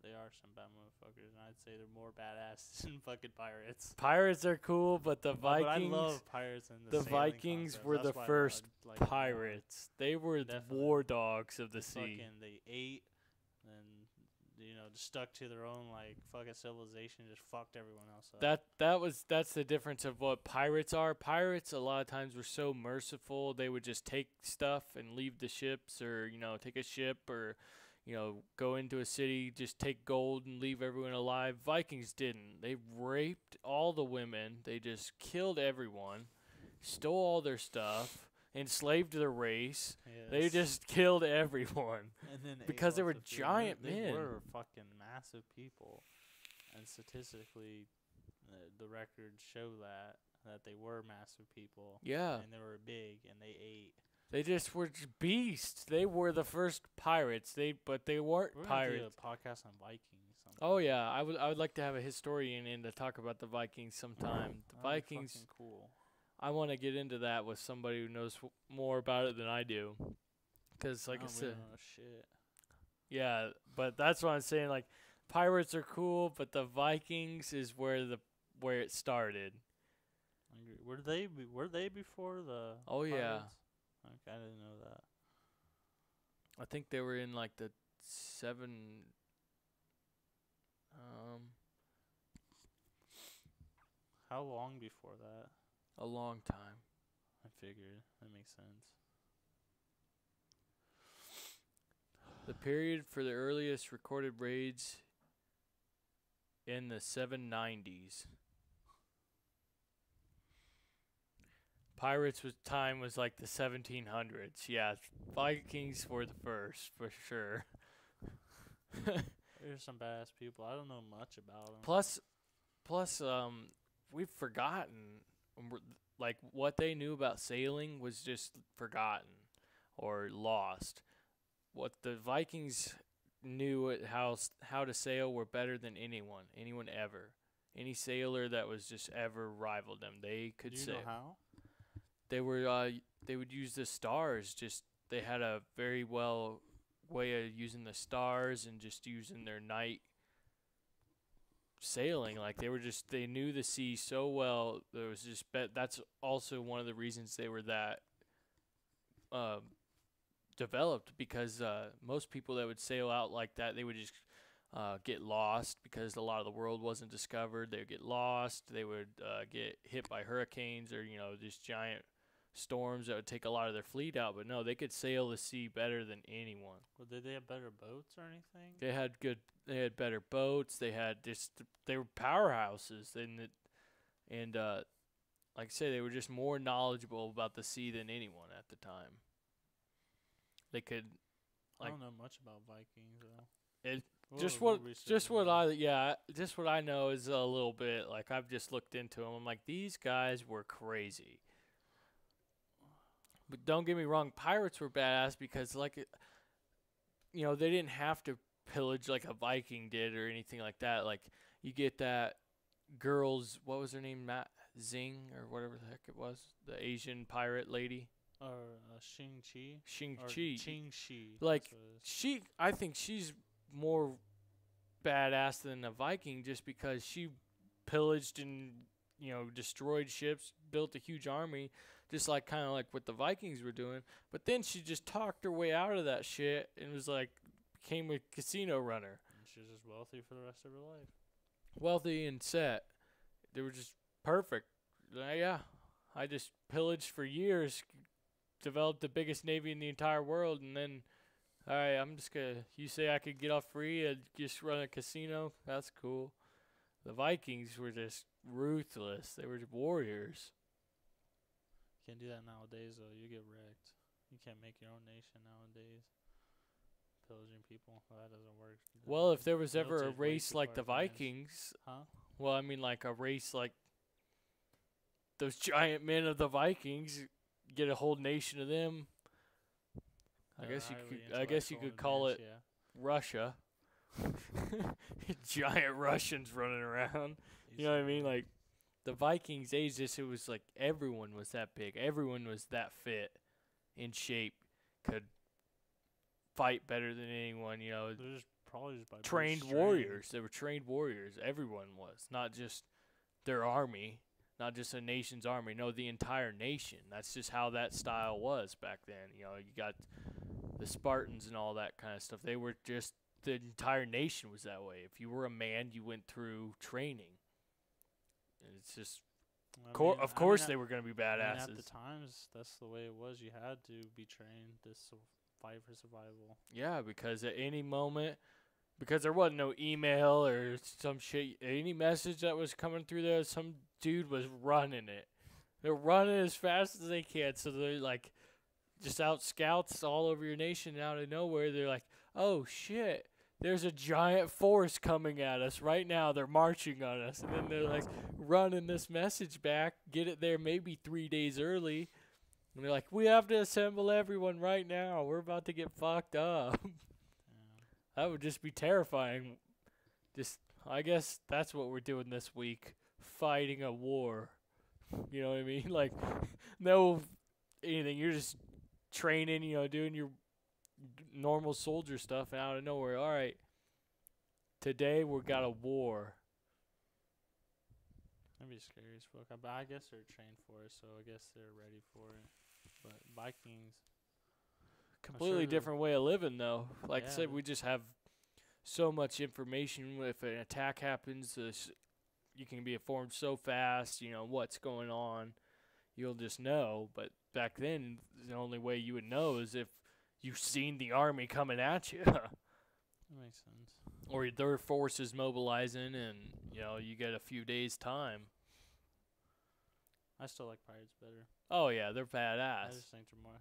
They are some bad motherfuckers, and I'd say they're more badass than fucking pirates. Pirates are cool, but the But I Vikings, love pirates and the sailing Vikings concepts. were the That's why I first like them more. pirates. They were the Definitely. war dogs of the They sea. fucking they ate and just stuck to their own like fucking civilization, just fucked everyone else up. That's the difference of what pirates are. Pirates a lot of times were so merciful, they would just take stuff and leave the ships, or take a ship, or go into a city, just take gold and leave everyone alive. Vikings didn't. They raped all the women. They just killed everyone, stole all their stuff, enslaved their race. They Yes. just killed everyone. And then ate because they were lots of food. giant They men. were fucking massive people, and statistically, the records show that they were massive people. Yeah. And they were big, and they ate. They just were beasts. They were the first pirates. But they weren't We're gonna pirates. do a podcast on Vikings. Sometime. Oh yeah, I would like to have a historian in to talk about the Vikings sometime. The That'd be Vikings, fucking cool. I want to get into that with somebody who knows more about it than I do. Cause like I We said, don't know shit. yeah, but that's what I'm saying. Like, pirates are cool, but the Vikings is where it started. I agree. Were they before the? Oh, yeah. pirates? Okay, I didn't know that. I think they were in like the How long before that? a long time. I figured that makes sense. The period for the earliest recorded raids in the 790s. Pirates time was like the 1700s. Yeah, Vikings were the first for sure. There's some badass people. I don't know much about them. Plus, we've forgotten, like, what they knew about sailing was just forgotten or lost. What the Vikings knew at how to sail were better than anyone ever. Any sailor that was just ever rivaled them. They could Do you sail. know how? They were they would use the stars. Just they had a very well way of using the stars and just using their night sailing. Like they knew the sea so well. There was just that's also one of the reasons they were that developed, because most people that would sail out like that, they would just get lost because a lot of the world wasn't discovered. They would get lost. They would get hit by hurricanes or just giant storms that would take a lot of their fleet out. But no, they could sail the sea better than anyone. Well, did they have better boats or anything? They had better boats. They were powerhouses, and like I say, they were just more knowledgeable about the sea than anyone at the time. They could, I like, don't know much about Vikings though. just We'll what research it. just what I know is a little bit, like, I've just looked into them. I'm like, these guys were crazy. But don't get me wrong, pirates were badass because, like, they didn't have to pillage like a Viking did or anything like that. Like, you get that girl's, what was her name, Zing or whatever the heck it was, the Asian pirate lady. Or Shing-Chi. Shing-Chi. Ching-Chi. Like, that's what it is. I think she's more badass than a Viking just because she pillaged and, destroyed ships, built a huge army, just like kind of like what the Vikings were doing. But then she just talked her way out of that shit and was like, became a casino runner. And she's just wealthy for the rest of her life. Wealthy and set. They were just perfect. Yeah. I just pillaged for years, developed the biggest navy in the entire world, and then, all right, you say I could get off free and just run a casino? That's cool. The Vikings were just ruthless. They were warriors. Can't do that nowadays though. You get wrecked. You can't make your own nation nowadays. Pillaging people. Well, that doesn't work. Well, if there was ever a Military's way race too like far the advanced. Vikings, Huh? well, I mean, like a race like those giant men of the Vikings, get a whole nation of them. I guess you could call it. Yeah. Russia. Giant Russians running around. You know what I mean? Like, the Vikings aged this. It was like everyone was that big. Everyone was that fit, in shape, could fight better than anyone. You know, They're just probably just by brute trained strength. warriors. They were trained warriors. Everyone was, not just their army, not just a nation's army. No, the entire nation. That's just how that style was back then. You know, you got the Spartans and all that kind of stuff. They were just, the entire nation was that way. If you were a man, you went through training. And it's just, of course they were going to be I mean, badasses. at the times, that's the way it was. You had to be trained to fight for survival. Yeah, because at any moment, because there wasn't no email or some shit, any message that was coming through there, some dude was running it. They're running as fast as they can, so they're like just out scouts all over your nation, and out of nowhere, they're like, oh shit, there's a giant force coming at us right now. They're marching on us, and then they're like running this message back, get it there maybe 3 days early. And they're like, we have to assemble everyone right now. We're about to get fucked up. Yeah. That would just be terrifying. Just, I guess that's what we're doing this week. Fighting a war. You know what I mean? Like, no anything. You're just training, you know, doing your normal soldier stuff, and out of nowhere, all right, today we got a war. That'd be scary as fuck. But I guess they're trained for it, so I guess they're ready for it. But Vikings, Completely sure different way of living, though. Like I Yeah, said, but- we just have so much information. If an attack happens, you can be informed so fast, you know, what's going on. You'll just know. But back then, the only way you would know is if you've seen the army coming at you. that makes sense. Or their forces mobilizing, and, you know, you get a few days' time. I still like Pirates better. Oh, yeah, they're I badass. just think they're more.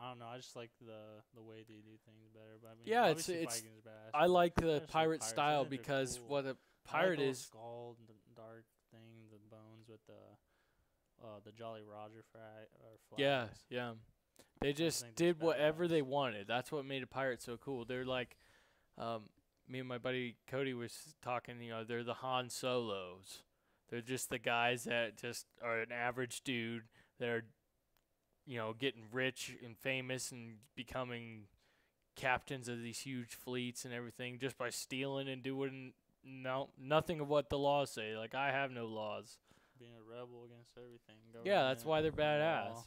I don't know. I just like the way they do things better. But I mean, Yeah, obviously it's- Vikings are badass. I like I the just like pirate pirates. I style think they're because cool. what a I like pirate the is. skull, the dark thing, the bones with the Jolly Roger flags. Yeah, yeah. They just think that's did whatever badass. they wanted. That's what made a pirate so cool. They're like, me and my buddy Cody was talking, you know, they're the Han Solos. They're just the guys that just are an average dude that are, you know, getting rich and famous and becoming captains of these huge fleets and everything just by stealing and doing nothing of what the laws say. Like, I have no laws. Being a rebel against everything. Yeah, that's why they're government, badass. law.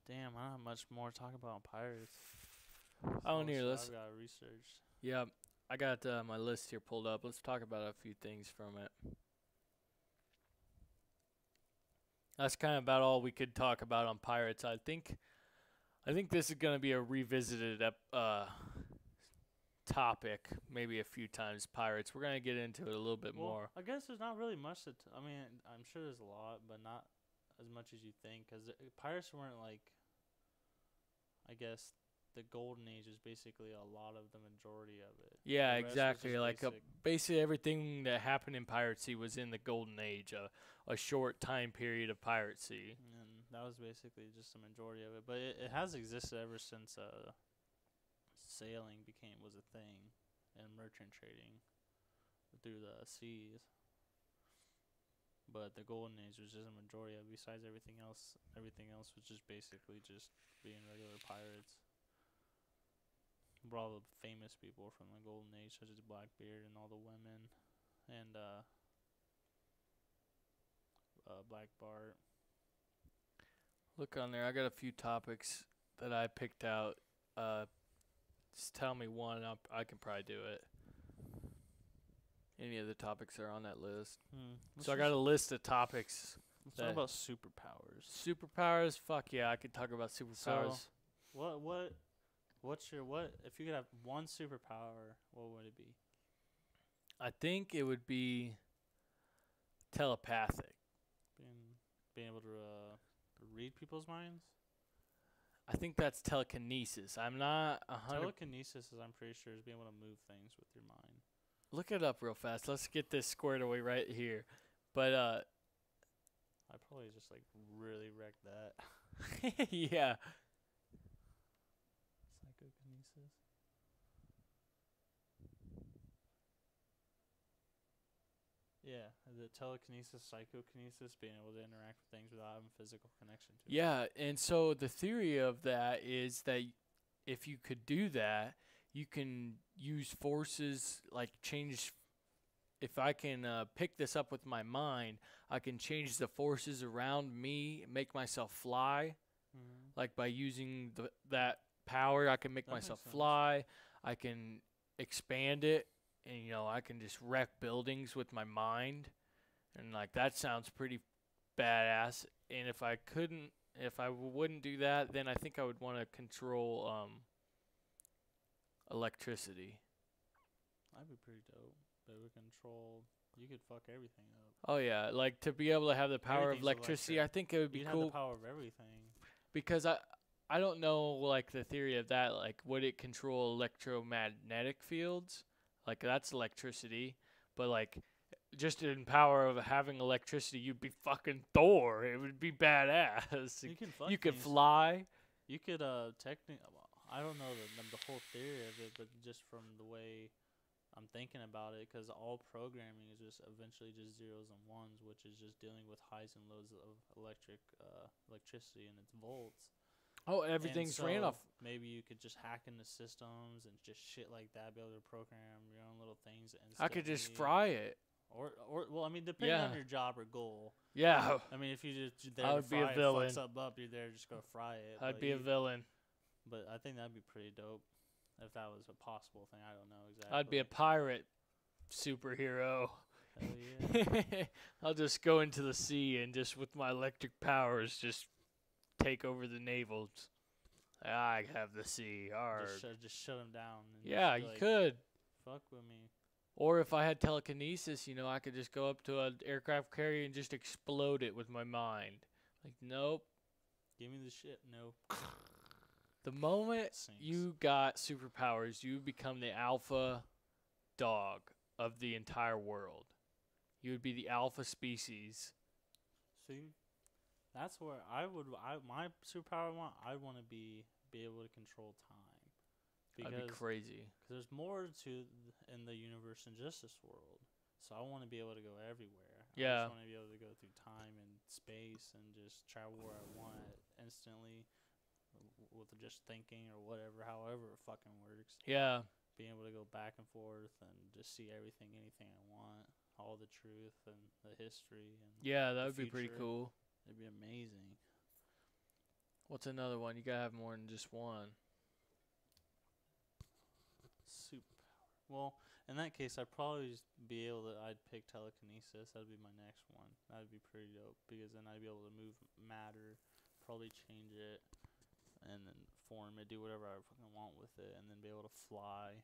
Damn, I don't have much more to talk about pirates. I don't So hear this. I've got research. Yeah, I got my list here pulled up. Let's talk about a few things from it. That's kind of about all we could talk about on pirates. I think this is gonna be a revisited topic, maybe a few times. Pirates. We're gonna get into it a little bit more. I guess there's not really much I mean, I'm sure there's a lot, but not as much as you think. Because pirates weren't like, I guess, the golden age is basically a lot of the majority of it. Yeah, The rest was exactly. just Like basic. basically everything that happened in piracy was in the golden age, a short time period of piracy. And that was basically just the majority of it. But it has existed ever since sailing was a thing, and merchant trading through the seas. But the golden age was just a majority of it. Besides everything else was just basically just being regular pirates. But all the famous people from the golden age, such as Blackbeard and all the women, and Black Bart. Look on there. I got a few topics that I picked out. Just tell me one. I can probably do it. Any of the topics are on that list. So I got a list of topics. Let's talk about superpowers. Superpowers? Fuck yeah, I could talk about superpowers. What's your if you could have one superpower, what would it be? I think it would be telepathic. Being able to read people's minds? I think that's telekinesis. I'm not 100. Telekinesis is, I'm pretty sure, is being able to move things with your mind. Look it up real fast. Let's get this squared away right here. But I probably just like really wrecked that. yeah. Psychokinesis. Telekinesis. Yeah, the telekinesis, psychokinesis, being able to interact with things without having physical connection to it. Yeah, and so the theory of that is that if you could do that, you can use forces like change. If I can pick this up with my mind, I can change the forces around me, make myself fly. Mm-hmm. Like by using that power, I can make That makes myself sense. fly. I can expand it, and I can just wreck buildings with my mind, and like that sounds pretty badass. And if I wouldn't do that, then I think I would want to control electricity. That'd be pretty dope. They would control. You could fuck everything up. Oh yeah, like to be able to have the power of Everything's electricity. electric. I think it would be You'd cool have the power of everything. because I don't know like the theory of that. Like, would it control electromagnetic fields? Like that's electricity, but like just in power of having electricity, you'd be fucking Thor. It would be badass. You can fuck You could things. fly. You could technically. I don't know the whole theory of it, but just from the way I'm thinking about it, because all programming is just eventually just zeros and ones, which is just dealing with highs and lows of electricity and its volts. Oh, And everything's so ran off. maybe you could just hack into systems and just shit like that, be able to program your own little things. I could just instantly. fry it. Or well, I mean, depending on Yeah. your job or goal. Yeah, I mean, if you just there I to would be a fry it, villain. fuck something up, you're there just go fry it. I'd but be a you- villain. But I think that'd be pretty dope if that was a possible thing. I don't know exactly. I'd be a pirate superhero. Hell yeah. I'll just go into the sea and just with my electric powers just take over the navels. I have the sea. Arg. Just shut him down. And Yeah, just be you like, could. Fuck with me. Or if I had telekinesis, I could just go up to an aircraft carrier and just explode it with my mind. Like, nope. Give me the shit. No. The moment Sinks. you got superpowers, you become the alpha dog of the entire world. You would be the alpha species. See, that's where my superpower I want to be able to control time. That'd be crazy. Cause there's more in the universe than just this world. So I want to be able to go everywhere. Yeah. I just want to be able to go through time and space and just travel where I want instantly with just thinking or whatever, however it fucking works. Yeah. Being able to go back and forth and just see everything, anything I want, all the truth and the history and Yeah, that the would be pretty future. cool. It'd be amazing. What's another one? You gotta have more than just one. Superpower. Well, in that case, I'd probably just be able to. I'd pick telekinesis. That'd be my next one. That'd be pretty dope because then I'd be able to move matter, probably change it, and then form it, do whatever I fucking want with it, and then be able to fly,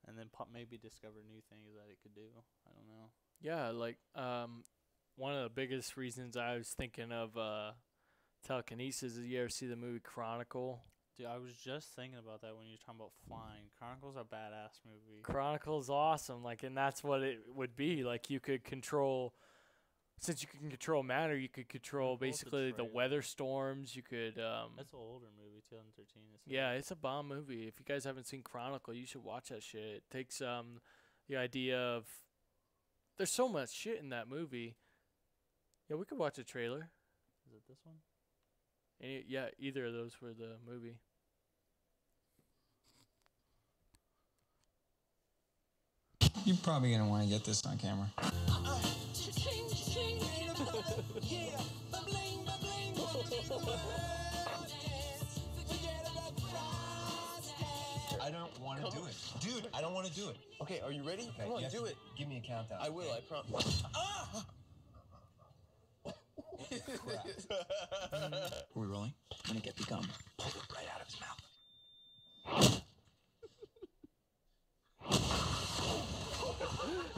and then maybe discover new things that it could do. I don't know. Yeah, like one of the biggest reasons I was thinking of telekinesis is you ever see the movie Chronicle? Dude, I was just thinking about that when you were talking about flying. Chronicle's a badass movie. Chronicle's awesome, like, and that's what it would be. Like, you could control, since you can control matter, you could control Both the basically the trailer. weather storms. You could, That's an older movie, 2013. yeah, it's a bomb movie. If you guys haven't seen Chronicle, you should watch that shit. It takes the idea of, there's so much shit in that movie. Yeah, we could watch a trailer. Is it this one? Yeah, either of those for the movie. You're probably gonna want to get this on camera. I don't want to do it. Dude, I don't want to do it. Okay, are you ready? Come on, yes. do it. Give me a countdown. I will, I promise. Crap. Are we rolling? I'm gonna get the gum. Pull it right out of his mouth.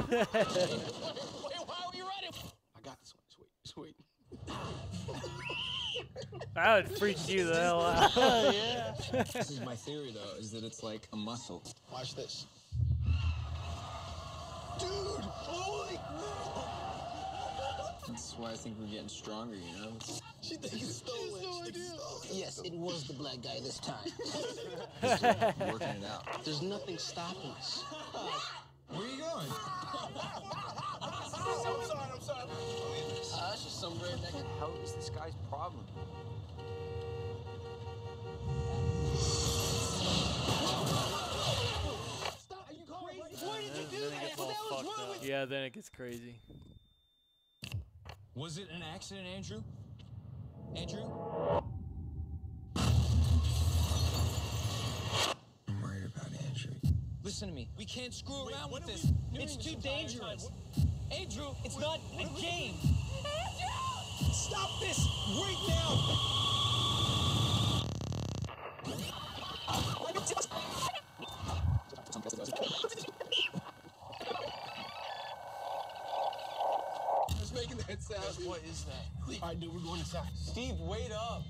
Wait, why are we ready? I got this one. Sweet. That would freak you the hell out. Yeah. This is my theory, though, is that it's like a muscle. Watch this. Dude! Holy That's why I think we're getting stronger, you know? She thinks it's stolen. Yes, it was the black guy this time. Working it out. There's nothing stopping us. Where are you going? I'm sorry. That's just some redneck. What the hell is this guy's problem? Stop. Are you crazy? Why did you do Then it that? gets What all the hell is fucked wrong up. with you? Yeah, then it gets crazy. Was it an accident, Andrew? Andrew? I'm worried about Andrew. Listen to me. We can't screw around with this. It's too dangerous. Andrew, it's not a game. Andrew! Stop this right now! It's making that sound. What is that? All right, dude, we're going inside. Steve, wait up.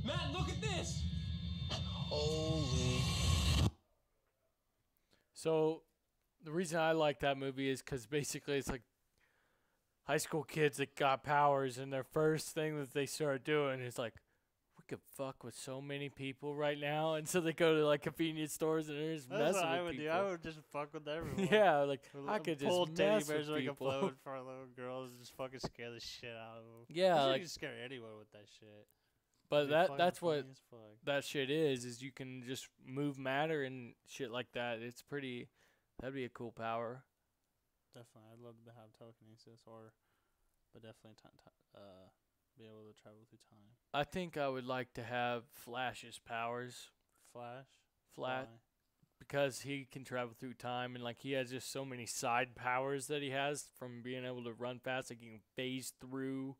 Matt, look at this. Holy. So the reason I like that movie is because basically it's like high school kids that got powers, and their first thing that they start doing is like, we could fuck with so many people right now, and so they go to like convenience stores and they're just That's messing what I with would do. people. I would just fuck with everyone. Yeah, like Pull- I could pull just teddy mess bears with like a people. float for little girls and just fucking scare the shit out of them. Yeah, you like, can scare anyone with that shit. but It'd be that's fucking what funny as fuck. that shit is you can just move matter and shit like that. It's pretty. That'd be a cool power. Definitely, I'd love to have telekinesis, but definitely be able to travel through time. I think I would like to have Flash's powers. Flash. Flash. Why? Because he can travel through time, and like he has just so many side powers that he has from being able to run fast. Like he can phase through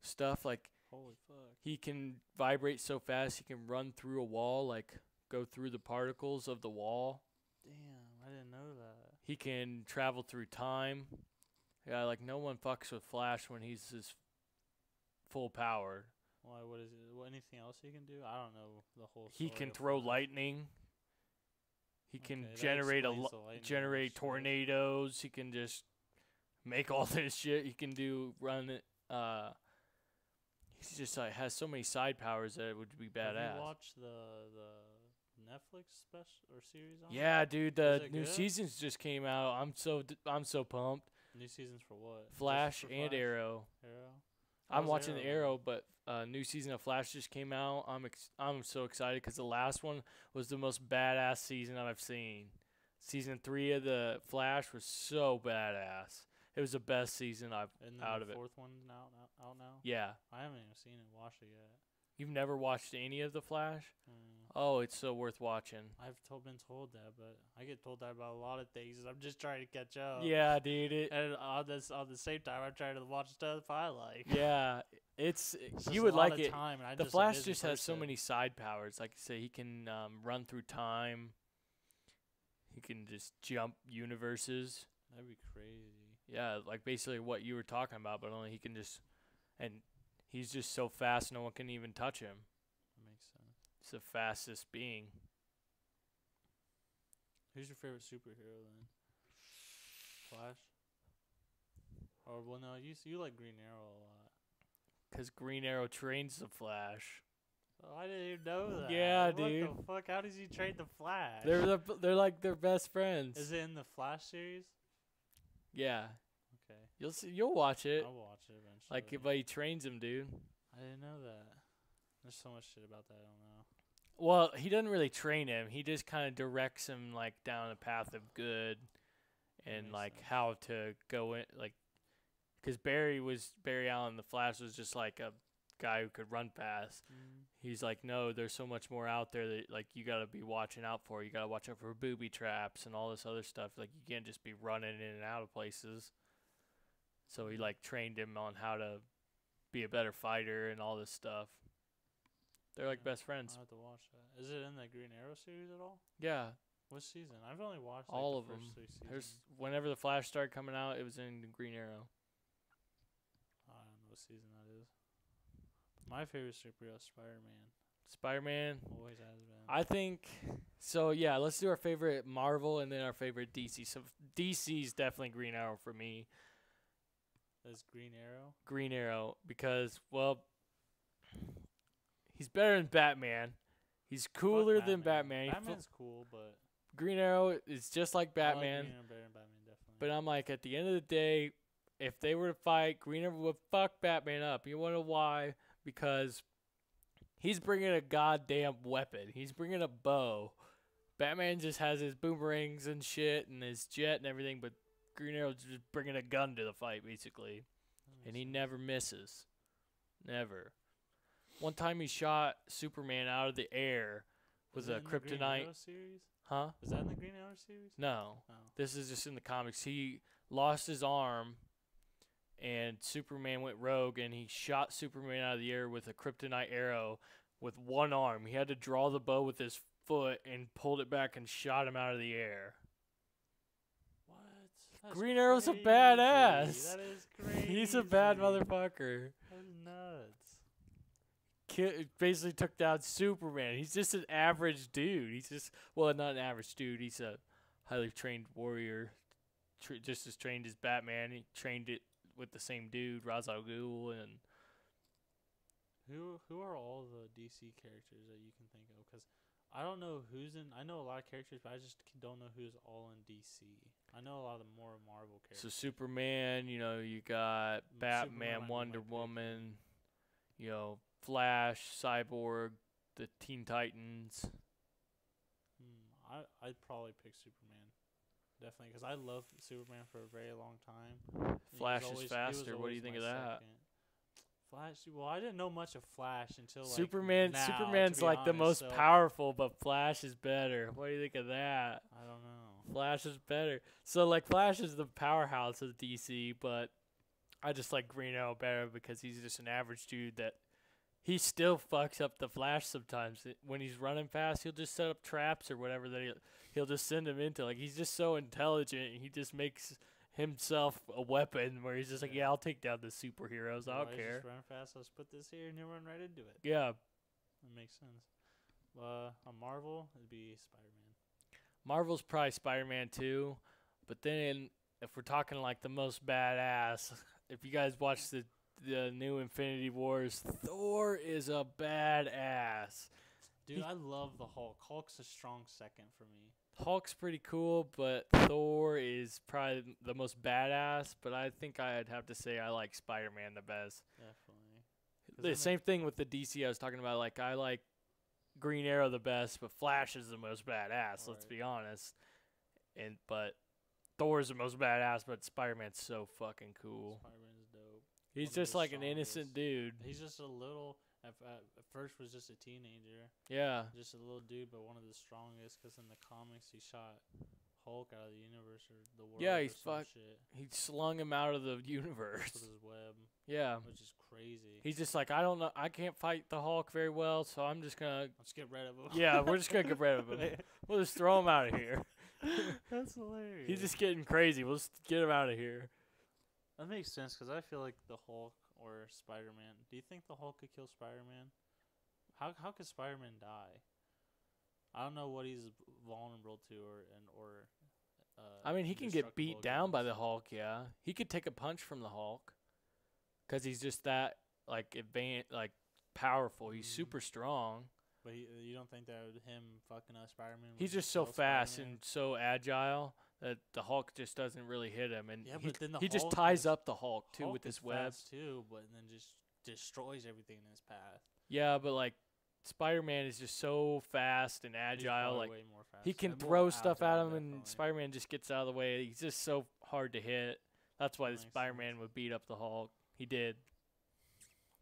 stuff. Like Holy fuck. he can vibrate so fast he can run through a wall. Like go through the particles of the wall. Damn, I didn't know that. He can travel through time. Yeah, like no one fucks with Flash when he's his full power. Why? What is it? What, anything else he can do? I don't know the whole. He story can of throw Flash. lightning. He can Okay, that generate explains the lightning generate shit. tornadoes. He can just make all this shit. He can run it. He's just like has so many side powers that it would be badass. Have you watched the Netflix special or series on? Yeah, dude, the it new good? seasons just came out. I'm so pumped. New seasons for what? Just Flash for and Flash? Arrow. Arrow. I'm How's watching Arrow? Arrow, but new season of Flash just came out. I'm so excited because the last one was the most badass season I've seen. Season 3 of the Flash was so badass. It was the best season I've And then out the of it. fourth one's out now. Yeah, I haven't even seen it, watched it yet. you've never watched any of the Flash? Mm. Oh, it's so worth watching. I've been told that, but I get told that about a lot of things. I'm just trying to catch up. Yeah, dude. And on the same time, I'm trying to watch stuff I like. Yeah, It's just you a would lot like of it. time, and I'm The just a Flash busy just has so person. many side powers. Like I say, he can run through time. He can just jump universes. That'd be crazy. Yeah, like basically what you were talking about, but only he can just, and he's just so fast, no one can even touch him. That makes sense. He's the fastest being. Who's your favorite superhero then? Flash. Or well, no, you like Green Arrow a lot. 'Cause Green Arrow trains the Flash. Oh, I didn't even know that. Yeah, what dude. the fuck? How does he trade the Flash? They're like their best friends. Is it in the Flash series? Yeah, Okay, you'll watch it. I'll watch it eventually. Like but he trains him, dude. I didn't know that. There's so much shit about that I don't know. Well, he doesn't really train him. He just kind of directs him like down a path of good, and makes like sense. how to go in. Like, because Barry Allen, the Flash was just like a guy who could run fast. He's like, no, there's so much more out there that like you gotta be watching out for. You gotta watch out for booby traps and all this other stuff. Like you can't just be running in and out of places. So he like trained him on how to be a better fighter and all this stuff. They're like Yeah, best friends. I'll have to watch that. Is it in the Green Arrow series at all? Yeah, What season? I've only watched like, all the of them. first 3 seasons. There's whenever the Flash started coming out, it was in the Green Arrow. I don't know what season that is. My favorite superhero is Spider-Man. Spider-Man. Always has been. I think so. Yeah, let's do our favorite Marvel and then our favorite DC. So DC's definitely Green Arrow for me. That's Green Arrow. Green Arrow, because, well, he's better than Batman. He's cooler than Batman. Batman's cool, but Green Arrow is just like I like Batman. Green Arrow better than Batman, definitely. But I'm like, at the end of the day, if they were to fight, Green Arrow would fuck Batman up. You wanna know why? Because he's bringing a goddamn weapon. He's bringing a bow. Batman just has his boomerangs and shit and his jet and everything, but Green Arrow's just bringing a gun to the fight, basically. And he never misses. Never. One time he shot Superman out of the air with a Green Arrow kryptonite. series? Huh? Is that in the Green Arrow series? No. Oh. This is just in the comics. He lost his arm, and Superman went rogue, and he shot Superman out of the air with a kryptonite arrow with one arm. He had to draw the bow with his foot and pulled it back and shot him out of the air. What? That's Green Arrow's a crazy. badass. That is crazy. He's a bad motherfucker. That's nuts. Basically took down Superman. He's just an average dude. He's just, well, not an average dude. He's a highly trained warrior, just as trained as Batman. He trained it with the same dude, Ra's al Ghul, and Who are all the DC characters that you can think of? Because I don't know who's in. I know a lot of characters, but I just don't know who's all in DC. I know a lot of the more Marvel so characters. Superman. You know, you got Batman, Superman might be Wonder my pick. Woman. You know, Flash, Cyborg, the Teen Titans. I'd probably pick Superman, definitely, because I loved Superman for a very long time. Flash is faster. What do you think of that? Flash. Well, I didn't know much of Flash until like Superman. now, Superman's to be like the honest, most so powerful, but Flash is better. What do you think of that? I don't know. Flash is better. So like Flash is the powerhouse of DC, but I just like Green Arrow better because he's just an average dude that he still fucks up the Flash sometimes. When he's running fast, he'll just set up traps or whatever that he'll just send him into. Like he's just so intelligent. He just makes himself a weapon where he's just like, yeah, I'll take down the superheroes. I don't care. Just run fast. Let's put this here and you run right into it. Yeah. That makes sense. On Marvel, it'd be Spider-Man. Marvel's probably Spider-Man 2, but then if we're talking like the most badass, if you guys watch the new Infinity Wars, Thor is a badass. Dude, I love the Hulk. Hulk's a strong second for me. Hulk's pretty cool, but Thor is probably the most badass, but I think I'd have to say I like Spider-Man the best. Definitely. The same thing with the DC I was talking about. Like, I like Green Arrow the best, but Flash is the most badass, let's be honest. But Thor's the most badass, but Spider-Man's so fucking cool. Spider-Man's dope. He's One of just the like an innocent strongest. dude. He's just a little. At first, was just a teenager. Yeah. Just a little dude, but one of the strongest. Because in the comics, he shot Hulk out of the universe or the world. Yeah, or he's some shit he slung him out of the universe. with his web. Yeah. Which is crazy. He's just like, I don't know, I can't fight the Hulk very well, so I'm just gonna. Let's get rid of him. Yeah, we're just gonna get rid of him. We'll just throw him out of here. That's hilarious. He's just getting crazy. We'll just get him out of here. That makes sense because I feel like the Hulk or Spider-Man. Do you think the Hulk could kill Spider-Man? How could Spider-Man die? I don't know what he's vulnerable to or. I mean, he can get beat indestructible down by against. the Hulk. Yeah, he could take a punch from the Hulk, cause he's just that like advanced, like powerful. He's super strong. But you don't think that him fucking up Spider-Man? He's would just so kill fast Spider-Man? and so agile that the Hulk just doesn't really hit him, and Yeah, but then the he just Hulk ties is- up the Hulk too Hulk with is his web. fast too, but then just destroys everything in his path. Yeah, but like Spider-Man is just so fast and He's agile. probably Like way more fast. he can More throw stuff at agile, him, and definitely. Spider-Man just gets out of the way. He's just so hard to hit. That's why That the makes Spider-Man sense. would beat up the Hulk. He did.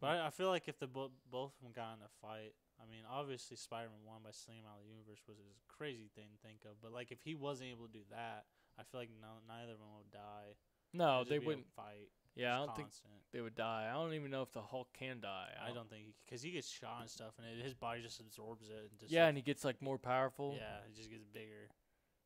But I feel like if the both of them got in a fight, I mean, obviously Spider-Man won by slinging him out of the universe, was a crazy thing to think of. But like, if he wasn't able to do that, I feel like neither of them would die. No, It'd just they be a wouldn't. fight. Yeah, I Just don't think constant. they would die. I don't even know if the Hulk can die. I don't think because he gets shot and stuff, and his body just absorbs it. And just Yeah, like, and he gets like more powerful. yeah, he just gets bigger,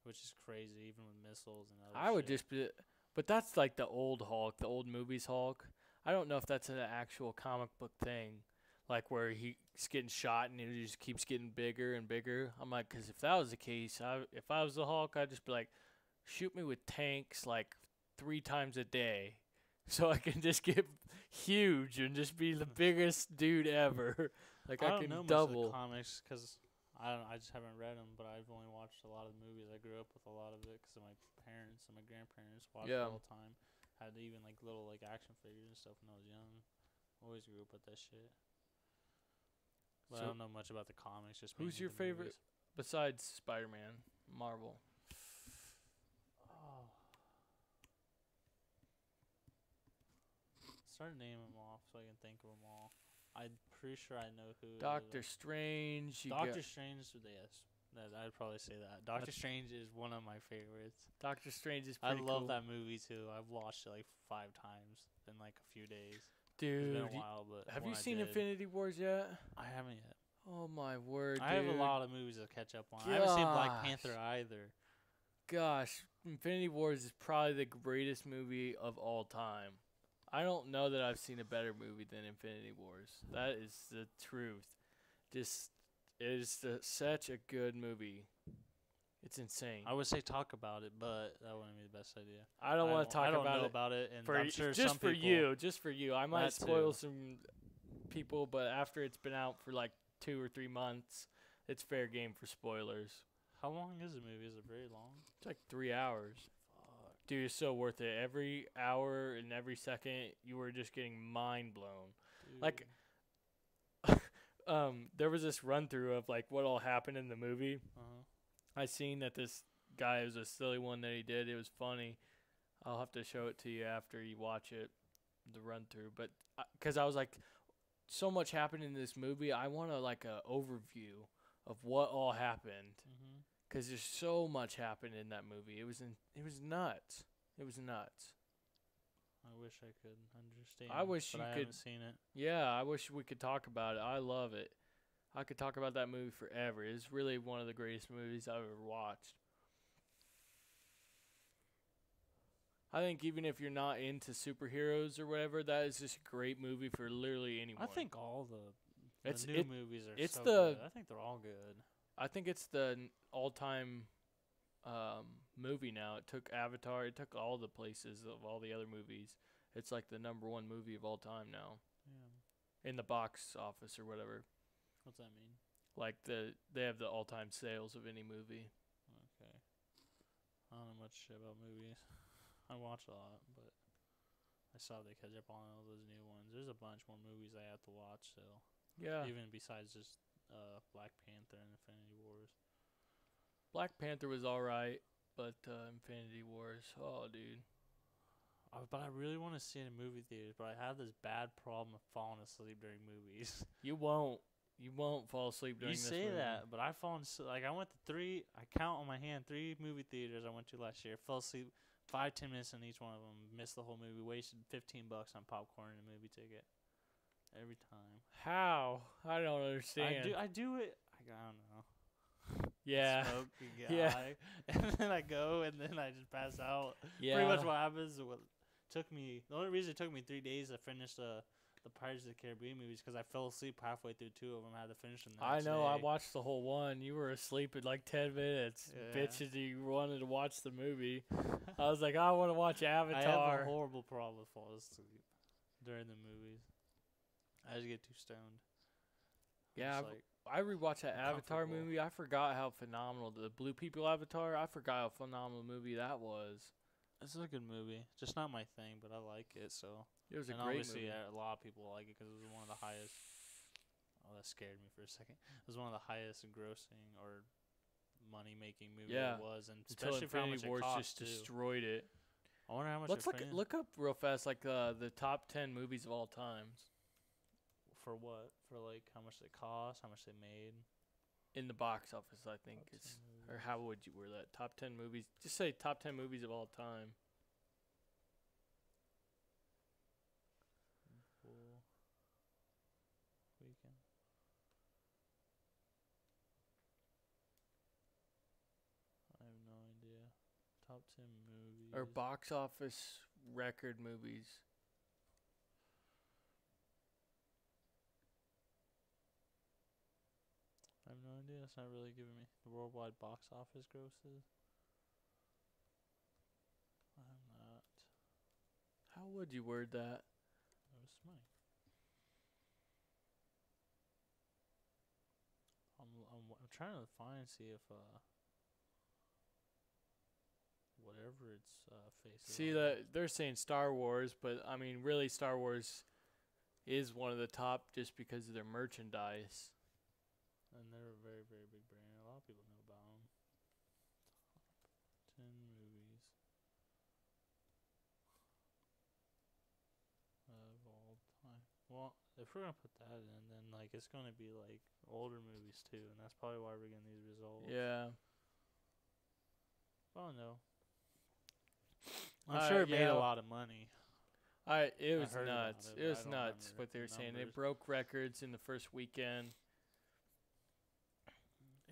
which is crazy, even with missiles and other. I would shit. just be, but that's like the old Hulk, the old movies Hulk. I don't know if that's an actual comic book thing, like where he's getting shot and he just keeps getting bigger and bigger. I'm like, because if that was the case, if I was the Hulk, I'd just be like, shoot me with tanks like 3 times a day, so I can just get huge and just be the biggest dude ever. Like I don't can know much double. of the comics because I just haven't read them, but I've only watched a lot of the movies. I grew up with a lot of it because my parents and my grandparents watched it all the time. Had even like little like action figures and stuff when I was young. Always grew up with that shit. But I So don't know much about the comics. Just who's mainly your the favorite movies. besides Spider-Man, Marvel? Oh. Start naming them off so I can think of them all. I'm pretty sure I know who. Doctor Strange. Doctor Strange. Yes, I'd probably say that. Doctor Strange is one of my favorites. Doctor Strange is I pretty love cool. that movie too. I've watched it like 5 times in like a few days. Dude, It's been a while, but have when you I seen did- Infinity Wars yet? I haven't yet. Oh my word, I have dude. a lot of movies to catch up on. I haven't seen Black Gosh. Panther either. Gosh, Infinity Wars is probably the greatest movie of all time. I don't know that I've seen a better movie than Infinity Wars. That is the truth. Just, it is such a good movie. It's insane. I would say talk about it, but that wouldn't be the best idea. I don't want to talk I don't about know it. about it, and For I'm sure just some for people. just for you. I might That spoil too. some people, but after it's been out for like 2 or 3 months, it's fair game for spoilers. How long is the movie? Is it very long? It's like 3 hours. Fuck. Dude, it's so worth it. Every hour and every second, you were just getting mind blown. Like, there was this run through of like what all happened in the movie. I seen that this guy, it was a silly one that he did. It was funny. I'll have to show it to you after you watch it, the run through. But because I was like, so much happened in this movie, I want a like a overview of what all happened. Because there's so much happened in that movie. It was nuts. It was nuts. I wish I could understand. I wish but you I could- haven't seen it. Yeah, I wish we could talk about it. I love it. I could talk about that movie forever. It's really one of the greatest movies I've ever watched. I think even if you're not into superheroes or whatever, that is just a great movie for literally anyone. I think all the It's- new it- movies are it's so the- good. I think they're all good. I think it's the all-time movie now. It took Avatar. It took all the places of all the other movies. It's like the #1 movie of all time now Yeah. in the box office or whatever. What's that mean? Like they have the all-time sales of any movie. Okay. I don't know much shit about movies. I watch a lot, but I saw they catch up on all those new ones. There's a bunch more movies I have to watch still. Yeah. Even besides just Black Panther and Infinity Wars. Black Panther was alright, but Infinity Wars, oh dude. But I really want to see it in movie theaters, but I have this bad problem of falling asleep during movies. You won't fall asleep during You this say movie. that, but I've fallen asleep. Like I went to 3. I count on my hand 3 movie theaters I went to last year. Fell asleep 5-10 minutes in each one of them. Missed the whole movie. Wasted $15 on popcorn and a movie ticket. Every time. How? I don't understand. I do it. I don't know. Yeah. Smoke and get Yeah. high, and then I go and then I just pass out. Yeah. Pretty much what happens. What took me. The only reason it took me 3 days to finish the Pirates of the Caribbean movies because I fell asleep halfway through 2 of them. I had to finish them. The I next know. I day. watched the whole one. You were asleep in like 10 minutes. Yeah. Bitches, you wanted to watch the movie. I was like, I want to watch I have Avatar. a horrible problem with falling asleep during the movies. I just get too stoned. I'm Yeah, just like, I rewatched that Avatar uncomfortable. movie. I forgot how phenomenal the Blue People Avatar. I forgot how phenomenal movie that was. it's a good movie. Just not my thing, but I like it. So It was a and great obviously movie. a lot of people like it because it was one of the highest. Oh, that scared me for a second. It was one of the highest grossing or money making movies Yeah. it was, and Until especially for how much Infinity Wars it cost just too. destroyed it. I wonder how much. Let's Infinity- look up real fast, like the top 10 movies of all times for what? For like how much they cost, how much they made. in the box office. I think Top it's 10 or movies. how would you word that? Top 10 movies. Just say top 10 movies of all time. Full weekend. I have no idea. Top 10 movies. Or box office record movies. I have no idea. It's not really giving me the worldwide box office grosses. I'm not. How would you word that? That was money. I'm trying to find see if whatever its face is. See on that they're saying Star Wars, but I mean, really, Star Wars is one of the top just because of their merchandise. And they're a very, very big brand. A lot of people know about them. Top 10 movies of all time. Well, if we're gonna put that in, then like it's gonna be like older movies too, and that's probably why we're getting these results. Yeah. I don't know. I'm sure it made yeah. a lot of money. It was heard about nuts. it, It but was I don't nuts remember what they were the saying. They numbers. broke records in the first weekend.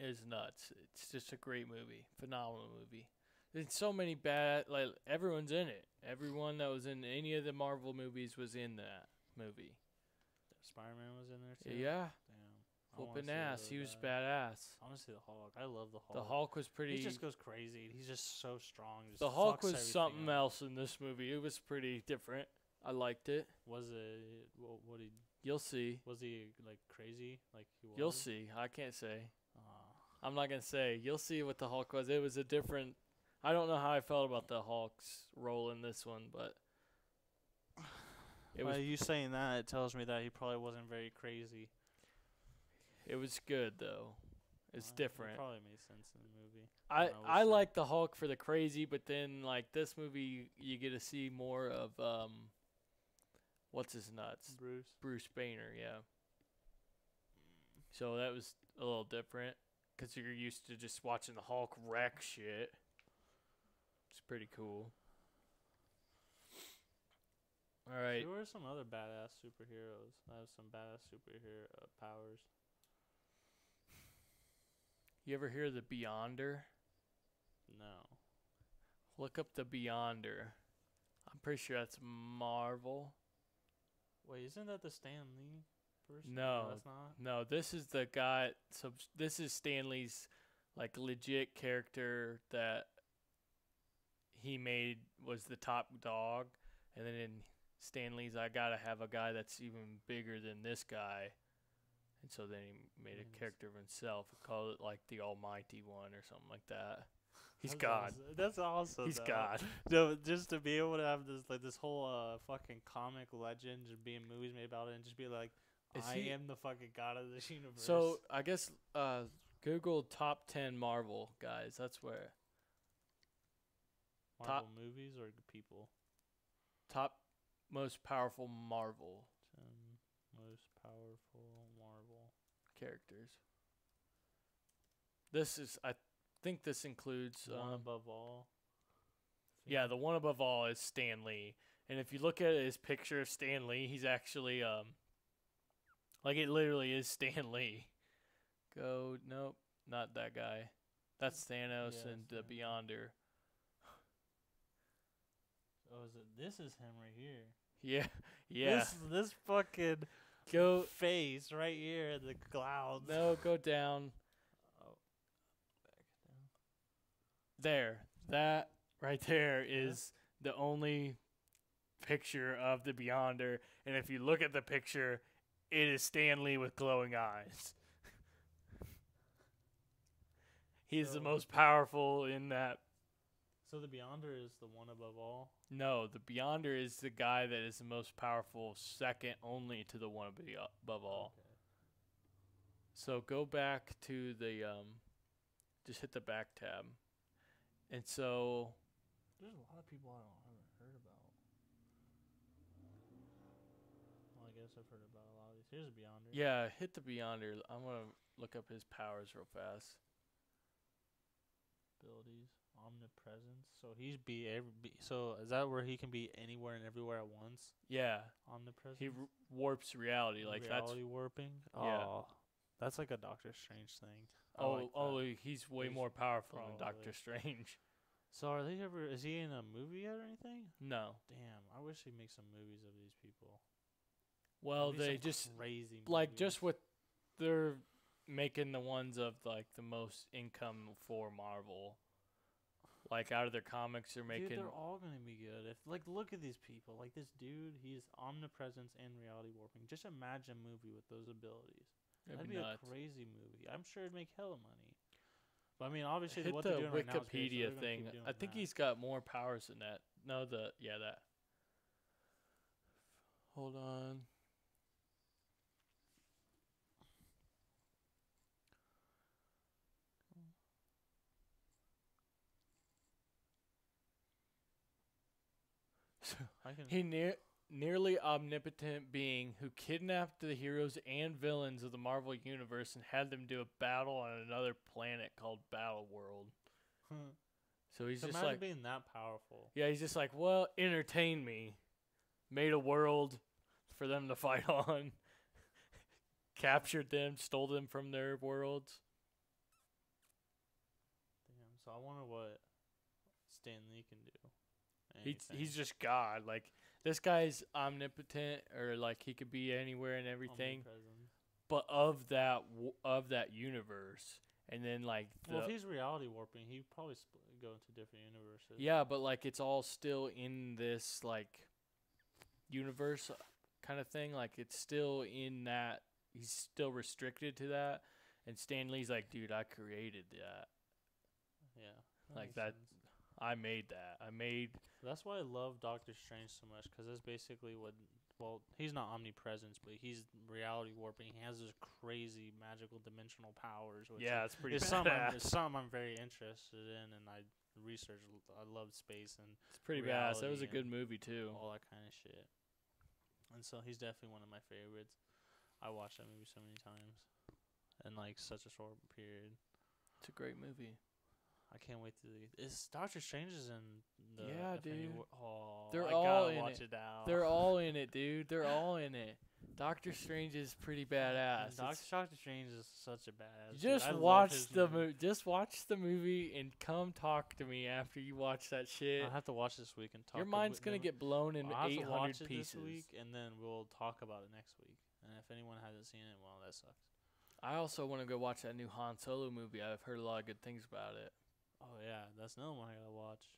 It was nuts. It's just a great movie. Phenomenal movie. There's so many bad, like, everyone's in it. Everyone that was in any of the Marvel movies was in that movie. Spider-Man was in there too. Yeah. Damn. I wanna Whooping see it ass. really He was bad. badass. I want to see the Hulk. I love the Hulk. The Hulk was pretty. He just goes crazy. He's just so strong. Just The Hulk fucks was everything something up. else in this movie. It was pretty different. I liked it. Was it? What he? You'll see. Was he like crazy? Like he was? You'll see. I can't say. Aw. I'm not gonna say. You'll see what the Hulk was. It was a different. I don't know how I felt about the Hulk's role in this one, but it was you saying that, it tells me that he probably wasn't very crazy. it was good though. It's It different. probably made sense in the movie. I we'll I see. like the Hulk for the crazy, but then like this movie, you get to see more of what's his nuts? Bruce. Bruce Banner, yeah. So that was a little different because you're used to just watching the Hulk wreck shit. It's pretty cool. All right. Who are some other badass superheroes that have some badass superhero powers? You ever hear of the Beyonder? No. Look up the Beyonder. I'm pretty sure that's Marvel. Wait, isn't that the Stan Lee person? No. That's not. No, this is the guy. So this is Stanley's like legit character that he made was the top dog, and then in Stanley's, I gotta have a guy that's even bigger than this guy, and so then he made a character of himself. Called it like the Almighty One or something like that. He's That's God. awesome. That's awesome. He's though. God. No, just to be able to have this whole fucking comic legend and being movies made about it, and just be like, Is I he- am the fucking god of this universe. So I guess Google top 10 Marvel guys. That's where Marvel movies or people? top most powerful Marvel 10 most powerful Marvel. characters. This is, I think this includes, One above all. yeah, the one above all is Stan Lee. And if you look at his picture of Stan Lee, he's actually, like it literally is Stan Lee. Nope, not that guy. That's Thanos Yeah, and the Thanos. Beyonder. Oh, is it? This is him right here. Yeah, yeah. This fucking Go, face right here in the clouds. no, go down. Oh, back down. There. That right there is the only picture of the Beyonder. And if you look at the picture, it is Stan Lee with glowing eyes. He is the So- most powerful in that. So the Beyonder is the one above all. No, the Beyonder is the guy that is the most powerful, second only to the one above all. Okay. So go back to the, just hit the back tab. And so, There's a lot of people I haven't heard about. Well, I guess I've heard about a lot of these. Here's a Beyonder. yeah, hit the Beyonder. I'm going to look up his powers real fast. Abilities, omnipresence. So he's so is that where he can be anywhere and everywhere at once? Yeah, Omnipresence. he warps reality. Like reality warping. Yeah. Oh, that's like a Doctor Strange thing. I that's like that. he's way He's more powerful than probably- Doctor Strange. So are they ever? Is he in a movie yet or anything? No, Damn, I wish he'd make some movies of these people. well Maybe they some just crazy like just movies. with they're making the ones of like the most income for Marvel. like out of their comics are making. Dude, they're all gonna be good. If like, look at these people. Like this dude, he's omnipresence and reality warping. Just imagine a movie with those abilities. That'd be nuts. a crazy movie. I'm sure it'd make hella money. But I mean, obviously, Hit what the they're doing right now is great, so Wikipedia they're gonna thing. keep doing I think that. he's got more powers than that. No, that. Hold on. I can. He nearly omnipotent being who kidnapped the heroes and villains of the Marvel universe and had them do a battle on another planet called Battle World. So he's So just imagine like, being that powerful. yeah, he's just like, well, entertain me. Made a world for them to fight on. Captured them, stole them from their worlds. Damn. So I wonder what Stan Lee can do. He's Anything. just God. Like, this guy's omnipotent, or like he could be anywhere and everything, Omnipresent. but of that universe. And then like Well, if he's reality warping, he'd probably go into different universes. yeah, but like it's all still in this like universe kind of thing. Like it's still in that. He's still restricted to that. And Stan Lee's like, dude, I created that. Yeah. Like makes that. sense. I made that. I made. That's why I love Doctor Strange so much, because that's basically what. Well, he's not omnipresence, but he's reality warping. He has this crazy magical dimensional powers. Which Yeah, it's pretty it's something, badass. I'm very interested in, and I research. I love space and It's pretty badass. That was a reality good movie too. all that kind of shit. And so he's definitely one of my favorites. I watched that movie so many times, in like such a short period. It's a great movie. I can't wait to. Is Doctor Strange is in the Yeah, Infinity dude. War? Oh, They're I all gotta in watch it. it now. They're all in it, dude. They're all in it. Doctor Strange is pretty badass. Doctor Strange is such a badass. Just watch the movie. Just watch the movie and come talk to me after you watch that shit. I'll have to watch this week and talk. Your mind's gonna get blown in I'll have to 800 watch it pieces. this week, and then we'll talk about it next week. And if anyone hasn't seen it, well, that sucks. I also want to go watch that new Han Solo movie. I've heard a lot of good things about it. Oh yeah, that's another one I gotta watch.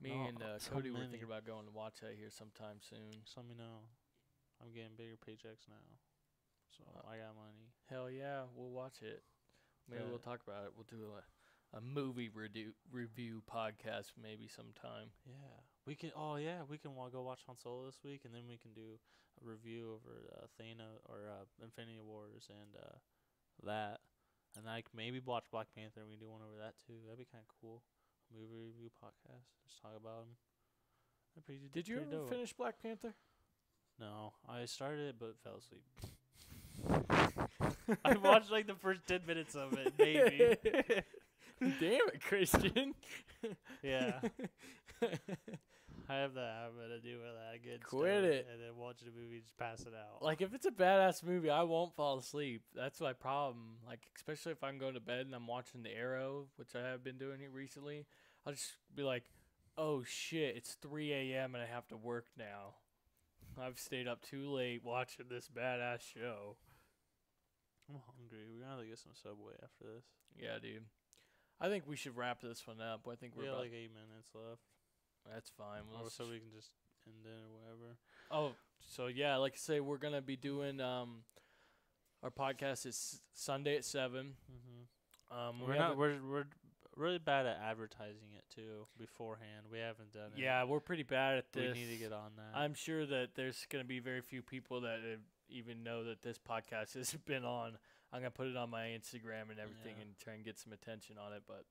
Me No, and so Cody were many. thinking about going to watch that here sometime soon. Just let me know. I'm getting bigger paychecks now, so I got money. Hell yeah, we'll watch it. Maybe we'll talk about it. We'll do a movie review podcast maybe sometime. Yeah, we can. Oh yeah, we can go watch Han Solo this week, and then we can do a review over Thanos or Infinity Wars and that, and like maybe watch Black Panther. We can do one over that too. That'd be kind of cool. Movie review podcast. Just talk about them. Did you ever finish Black Panther? No, I started it but fell asleep. I watched like the first 10 minutes of it, maybe. Damn it, Christian. Yeah. I have the habit of doing that. I get Quit stoned it. and then watch the movie, just pass it out. Like, if it's a badass movie, I won't fall asleep. That's my problem. Like, especially if I'm going to bed and I'm watching The Arrow, which I have been doing here recently, I'll just be like, oh shit, it's 3 a.m. and I have to work now. I've stayed up too late watching this badass show. I'm hungry. We're gonna have to get some Subway after this. Yeah, dude. I think we should wrap this one up. I think We we're got about. like 8 minutes left. That's fine. Or so we can just end it or whatever. Oh, so yeah, like I say, we're gonna be doing our podcast is Sunday at 7. Mm-hmm. We haven't- We're really bad at advertising it too beforehand. We haven't done it. Yeah, we're pretty bad at this. We need to get on that. I'm sure that there's going to be very few people that even know that this podcast has been on. I'm going to put it on my Instagram and everything Yeah. and try and get some attention on it, but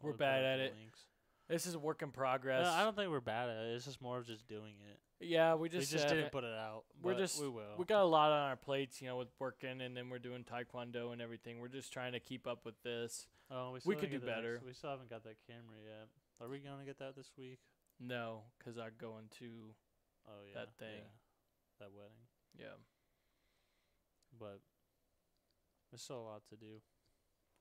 We'll we're put bad up at the it. links. This is a work in progress. I don't think we're bad at it. It's just more of just doing it. Yeah, we We just, just haven't- didn't put it out. We're but just we will. we got a lot on our plates, with working, and then we're doing taekwondo and everything. We're just trying to keep up with this. Oh, we still could didn't do get the better. we still haven't got that camera yet. Are we gonna get that this week? No, because I go into Oh yeah, That thing. yeah, that wedding. yeah. But there's still a lot to do.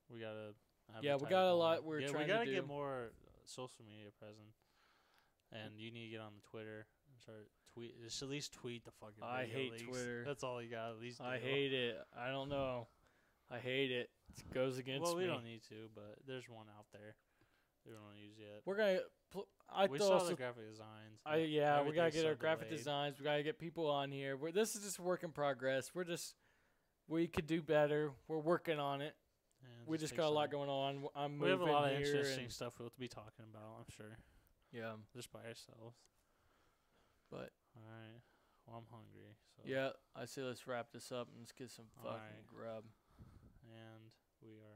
We gotta. Yeah, we advertise got a more. lot we're yeah, trying we to gotta do. get more social media present, and you need to get on the Twitter and start tweet. Just at least tweet the fucking. I video hate leaks. Twitter. That's all you got. At least. I do. hate it. I don't know. I hate it. It goes against Well, we me. don't need to, but there's one out there. We don't use yet. We're gonna. We saw the graphic designs. We gotta everything's get so our graphic delayed. designs. We gotta get people on here. This is just a work in progress. We could do better. We're working on it. Yeah, We just takes got a lot time. going on. I'm We have a moving lot of here interesting and- stuff we'll be talking about. I'm sure, Yeah, just by ourselves. but All right. Well, I'm hungry. So yeah, I say let's wrap this up and let's get some fucking Alright. grub. And we are